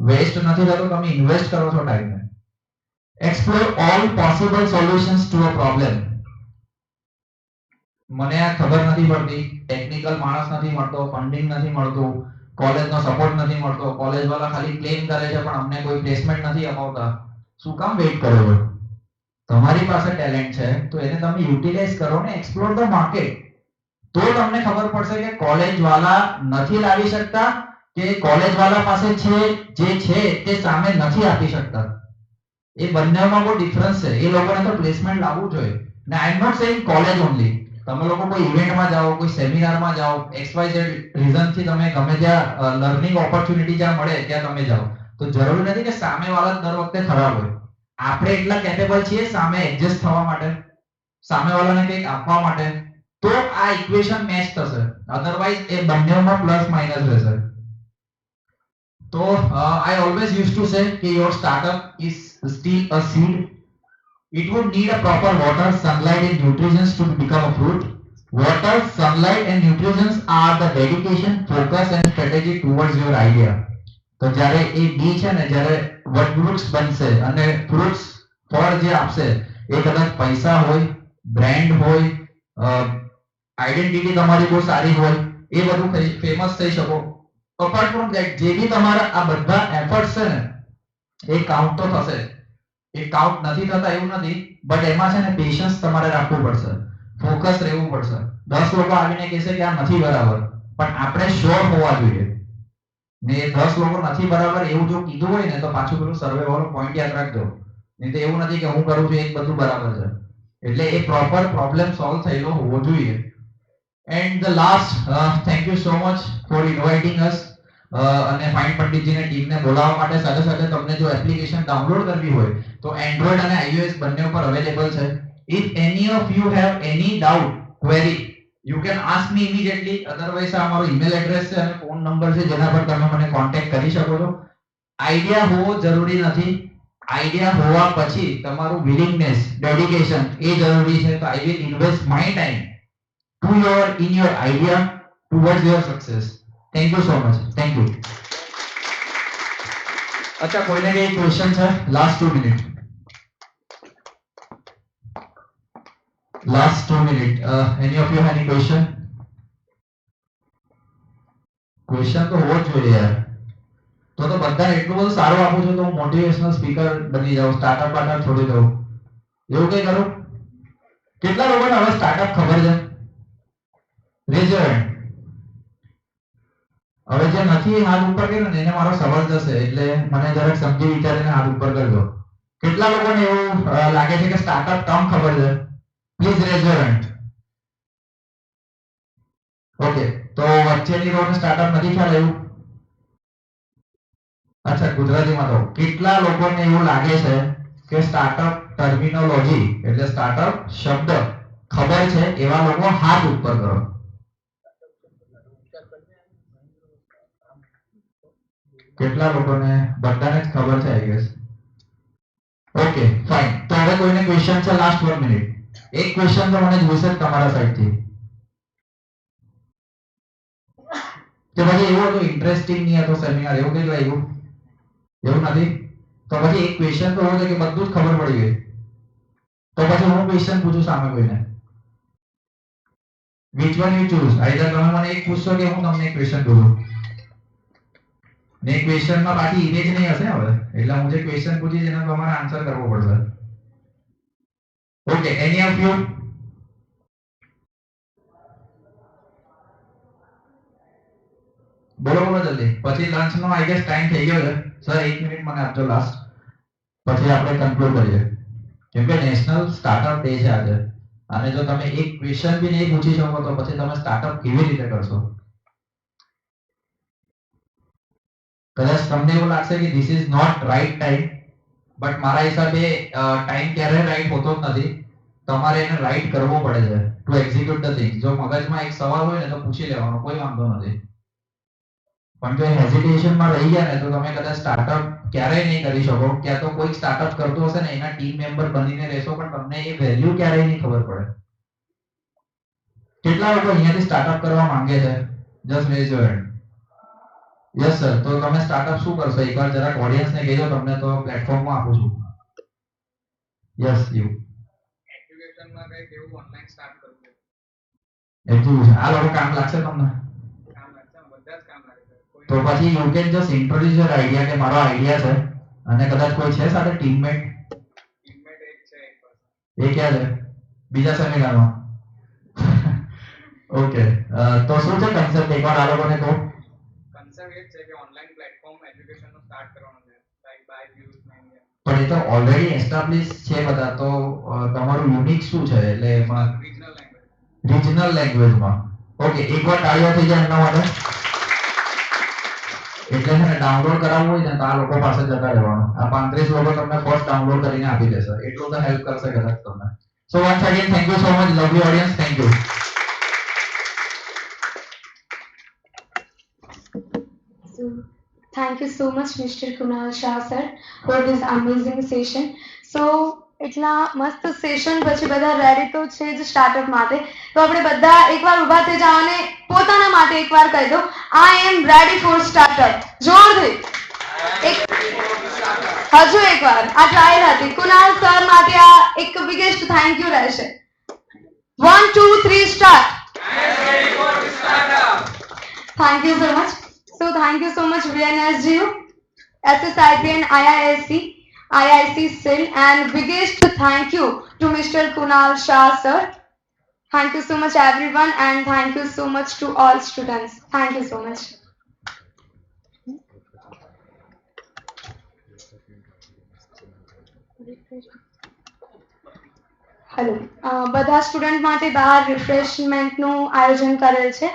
Waste નથી થતો, તમે ઇન્વેસ્ટ કરો છો ટાઈમને. Explore all possible solutions to a problem. મને આ ખબર નથી પડતી, ટેકનિકલ માણસ નથી મળતો, ફંડિંગ નથી મળતું, કોલેજનો સપોર્ટ નથી મળતો, કોલેજ વાળા ખાલી ક્લેમ કરે છે પણ અમને કોઈ પ્લેસમેન્ટ નથી અપાવતા. શું કામ વેઇટ કરો છો? તમારી પાસે ટેલેન્ટ છે તો એને તમે યુટિલાઇઝ કરો ને, એક્સપ્લોર ધ માર્કેટ. તો તમને ખબર પડશે કે કોલેજ વાળા નથી લાવી શકતા કે કોલેજ વાળા પાસે છે જે છે તે સામે નથી આપી શકતા. એ બંનેમાં બહુ ડિફરન્સ છે. એ લોકોને તો પ્લેસમેન્ટ લાવવું જોઈએ. ને I am not saying college only. તમે લોકો કોઈ ઇવેન્ટમાં જાઓ, કોઈ સેમિનારમાં જાઓ, XYZ રીઝનથી તમે ગમે ત્યાં લર્નિંગ ઓપોર્ચ્યુનિટી જ્યાં મળે ત્યાં તમે જાઓ, તો જરૂરી નથી કે સામેવાળા દર વખતે ખરાબ હોય. આપણે એટલા કેપેબલ છીએ સામે એડજસ્ટ થવા માટે, સામેવાળાને કંઈક આપવા માટે, તો આ ઇક્વેશન મેચ થશે. અધરવાઇઝ એ બંનેમાં પ્લસ માઇનસ રહેશે. તો I always used to say કે your startup is still a seed. It would need a proper water, sunlight and nutrients to become a fruit. Water, sunlight and nutrients are the dedication, focus and strategy towards your idea. તો જ્યારે એ બી છે ને, જ્યારે વટવૃક્ષ બનશે અને fruits ફળ જે આપશે એ કદાચ પૈસા હોય, બ્રાન્ડ હોય, આઈડેન્ટિટી તમારી બહુ સારી હોય, એ બધું ફેમસ થઈ શકો. અપાર્ટ ફ્રોમ ધેટ જે બી તમારા આ બધા એફર્ટ્સ છે ને એ કાઉન્ટ તો થશે. એ કાઉન્ટ નથી થતા એવું નથી, બટ એમાં છે ને પેશન્સ તમારે રાખવું પડશે, ફોકસ રહેવું પડશે. 10 લોકો આવીને કહેશે કે આ નથી બરાબર, પણ આપણે શ્યોર હોવા જોઈએ. ને 10 લોકો નથી બરાબર એવું જો કીધું હોય ને તો પાછું પેલું સર્વે વાળો પોઈન્ટ યાદ રાખજો. નહીં તો એવું નથી કે હું કરું છું એક બધું બરાબર છે. એટલે એ પ્રોપર પ્રોબ્લેમ સોલ્વ થયેલો હોવો જોઈએ. And the last, thank you so much for inviting us. અને ફાઇન પંડિતજીને ટીમને બોલાવવા માટે. સાથે સાથે તમને જો એપ્લિકેશન ડાઉનલોડ કરવી હોય તો એન્ડ્રોઇડ અને iOS બંને ઉપર અવેલેબલ છે. If any of you have any doubt, query, you can ask me immediately. Otherwise આ મારો email address છે અને ફોન નંબર છે જેના પર તમે મને કોન્ટેક્ટ કરી શકો છો. આઈડિયા હોવો જરૂરી નથી. આઈડિયા હોવા પછી તમારું વિલિંગનેસ, ડેડિકેશન એ જરૂરી છે. તો I will invest my time in your idea towards your success. Thank you so much. Thank you. अच्छा कोઈને કઈ ક્વેશ્ચન છે? Last 2 minute. Last 2 minutes. Any of you have any question? Question તો હોવો જ જોઈએ યાર. તો બધાને એટલું બધું સારું આપું છું તો હું મોટિવેશનલ સ્પીકર બની જાઉં, સ્ટાર્ટઅપ પાર્ટનર છોડી દઉં, એવું કઈ કરું? કેટલા લોકોને હવે સ્ટાર્ટઅપ ખબર છે? Rays your hand. હવે જે નથી હાથ ઉપર કર્યો ને એને મારો સવાલ જશે, એટલે મને જરાક સમજી વિચારીને હાથ ઉપર કરજો. કેટલા લોકોને એવું લાગે છે કે સ્ટાર્ટઅપ ટર્મ ખબર છે? Please raise your hand. Okay, તો વચ્ચેની રોને સ્ટાર્ટઅપ નથી ખ્યાલ આવ્યું? અચ્છા ગુજરાતીમાં તો કેટલા લોકોને એવું લાગે છે કે સ્ટાર્ટઅપ ટર્મિનોલોજી એટલે સ્ટાર્ટઅપ શબ્દ ખબર છે? એવા લોકો હાથ ઉપર કરો. કેટલા લોકોને? બધાને જ ખબર છે આઈ ગેસ. Okay fine. તો હવે કોઈને ક્વેશ્ચન છે? Last 1 minute. એક ક્વેશ્ચન તો મને જોઈશે તમારા સાઈડથી. કે પછી એવું હતું ઇન્ટરેસ્ટિંગ નહીં હતો સેમિનાર, એવું કઈ લાગ્યું? એવું નથી? તો પછી એક ક્વેશ્ચન તો હોય કે બધું જ ખબર પડી ગઈ. તો પછી હું ક્વેશ્ચન પૂછું સામે કોઈને. which one you choose? Either તમે મને એક પૂછશો કે હું તમને એક ક્વેશ્ચન પૂછું. ને ક્વેશ્ચનમાં બાકી ઇમેજ નહીં હશે હવે, એટલે હું જે ક્વેશ્ચન પૂછીશ એનો તમારે આન્સર કરવો પડશે. Okay, any of you? બોલો બોલો જલ્દી. પછી લંચ નો આઈ ગેસ ટાઈમ થઈ ગયો છે. સર 1 મિનિટ મને આપજો લાસ્ટ, પછી આપણે કન્ક્લુડ કરીએ. કેમ કે નેશનલ સ્ટાર્ટઅપ ડે છે આજે, અને જો તમે એક ક્વેશ્ચન બી નહીં પૂછી શકો તો પછી તમે સ્ટાર્ટઅપ કેવી રીતે કરશો? કદાચ તમને એવું લાગશે કે this is not right time, but મારા હિસાબે ટાઈમ ક્યારે રાઈટ હોતો જ નથી. તમારે એને રાઈટ કરવો પડે છે ટુ એક્ઝિક્યુટ ધ થિંગ. જો મગજમાં એક સવાલ હોય ને તો પૂછી લેવાનો, કોઈ વાંધો નથી. પણ જો હેઝિટેશનમાં રહી ગયા ને તો તમે કદાચ સ્ટાર્ટઅપ ક્યારેય નહીં કરી શકો. ક્યાં તો કોઈ સ્ટાર્ટઅપ કરતો હશે ને એના ટીમ મેમ્બર બનીને રહેશો, પણ તમને એ વેલ્યુ ક્યારેય નહીં ખબર પડે. કેટલા લોકો અહીંયાથી સ્ટાર્ટઅપ કરવા માંગે છે? Just raise your hand. Yes sir. તો તમે સ્ટાર્ટઅપ શું કરશો? એકવાર જરાક ઓડિયન્સને કહેજો, તમને તો પ્લેટફોર્મમાં આપું છું. Yes you. એજ્યુકેશનમાં કંઈક એવું ઓનલાઈન સ્ટાર્ટ કરવું છે. એજ્યુકેશન આ લોકો કામ લાગશે તમને? કામ લાગશે, બધા જ કામ લાગે. તો પછી you can just introduce your idea કે મારો આઈડિયા છે, અને કદાચ કોઈ છે સાથે ટીમમેટ? ટીમમેટ એક છે, એક person. એ ક્યાં છે? બીજા સેમિનારમાં? ઓકે. તો શું છે કન્સેપ્ટ? એકવાર આ લોકોને કહો. કન્સેપ્ટ એ છે કે ઓનલાઈન પ્લેટફોર્મ એજ્યુકેશનનું સ્ટાર્ટ કરવાનું છે, લાઈક બાય વ્યૂઝ ને એમ. પણ એ તો ઓલરેડી એસ્ટાબ્લિશ છે બધા, તો તમારું યુનિક શું છે? એટલે એમાં રિજનલ લેંગ્વેજમાં. ઓકે, એકવાર તાળીઓ થઈ જાય એમના માટે. એટલે છે ને ડાઉનલોડ કરાવવું હોય ને તો આ લોકો પાસે જતા રહેવાનું. આ 35 લોકો તમને ફર્સ્ટ ડાઉનલોડ કરીને આપી દેશે. એટલું તો હેલ્પ કરશે કદાચ તમને. સો once again thank you so much lovely audience. Thank you. Thank you so much, Mr. Kunal Shah sir, for this amazing session. So, એટલા મસ્ત સેશન પછી બધા રેડી તો છે જ સ્ટાર્ટઅપ માટે. તો આપણે બધા એકવાર ઊભા થઈ જાઓ અને પોતાના માટે એકવાર કહી દો, આઈ એમ રેડી ફોર સ્ટાર્ટઅપ. જોરથી હજુ એકવાર. આ ટ્રાયલ હતી. કુનાલ સર માટે આ એક બિગેસ્ટ થેન્ક યુ રહેશે. 1 2 3 start. Thank you so much. So thank you so much VNSGU, SSIP and IIC SIL, and biggest thank you to Mr. Kunal Shah sir. Thank you so much everyone, and thank you so much to all students. Thank you so much. Hello. બધા student માટે બહાર રિફ્રેશમેન્ટનું આયોજન કરેલ છે.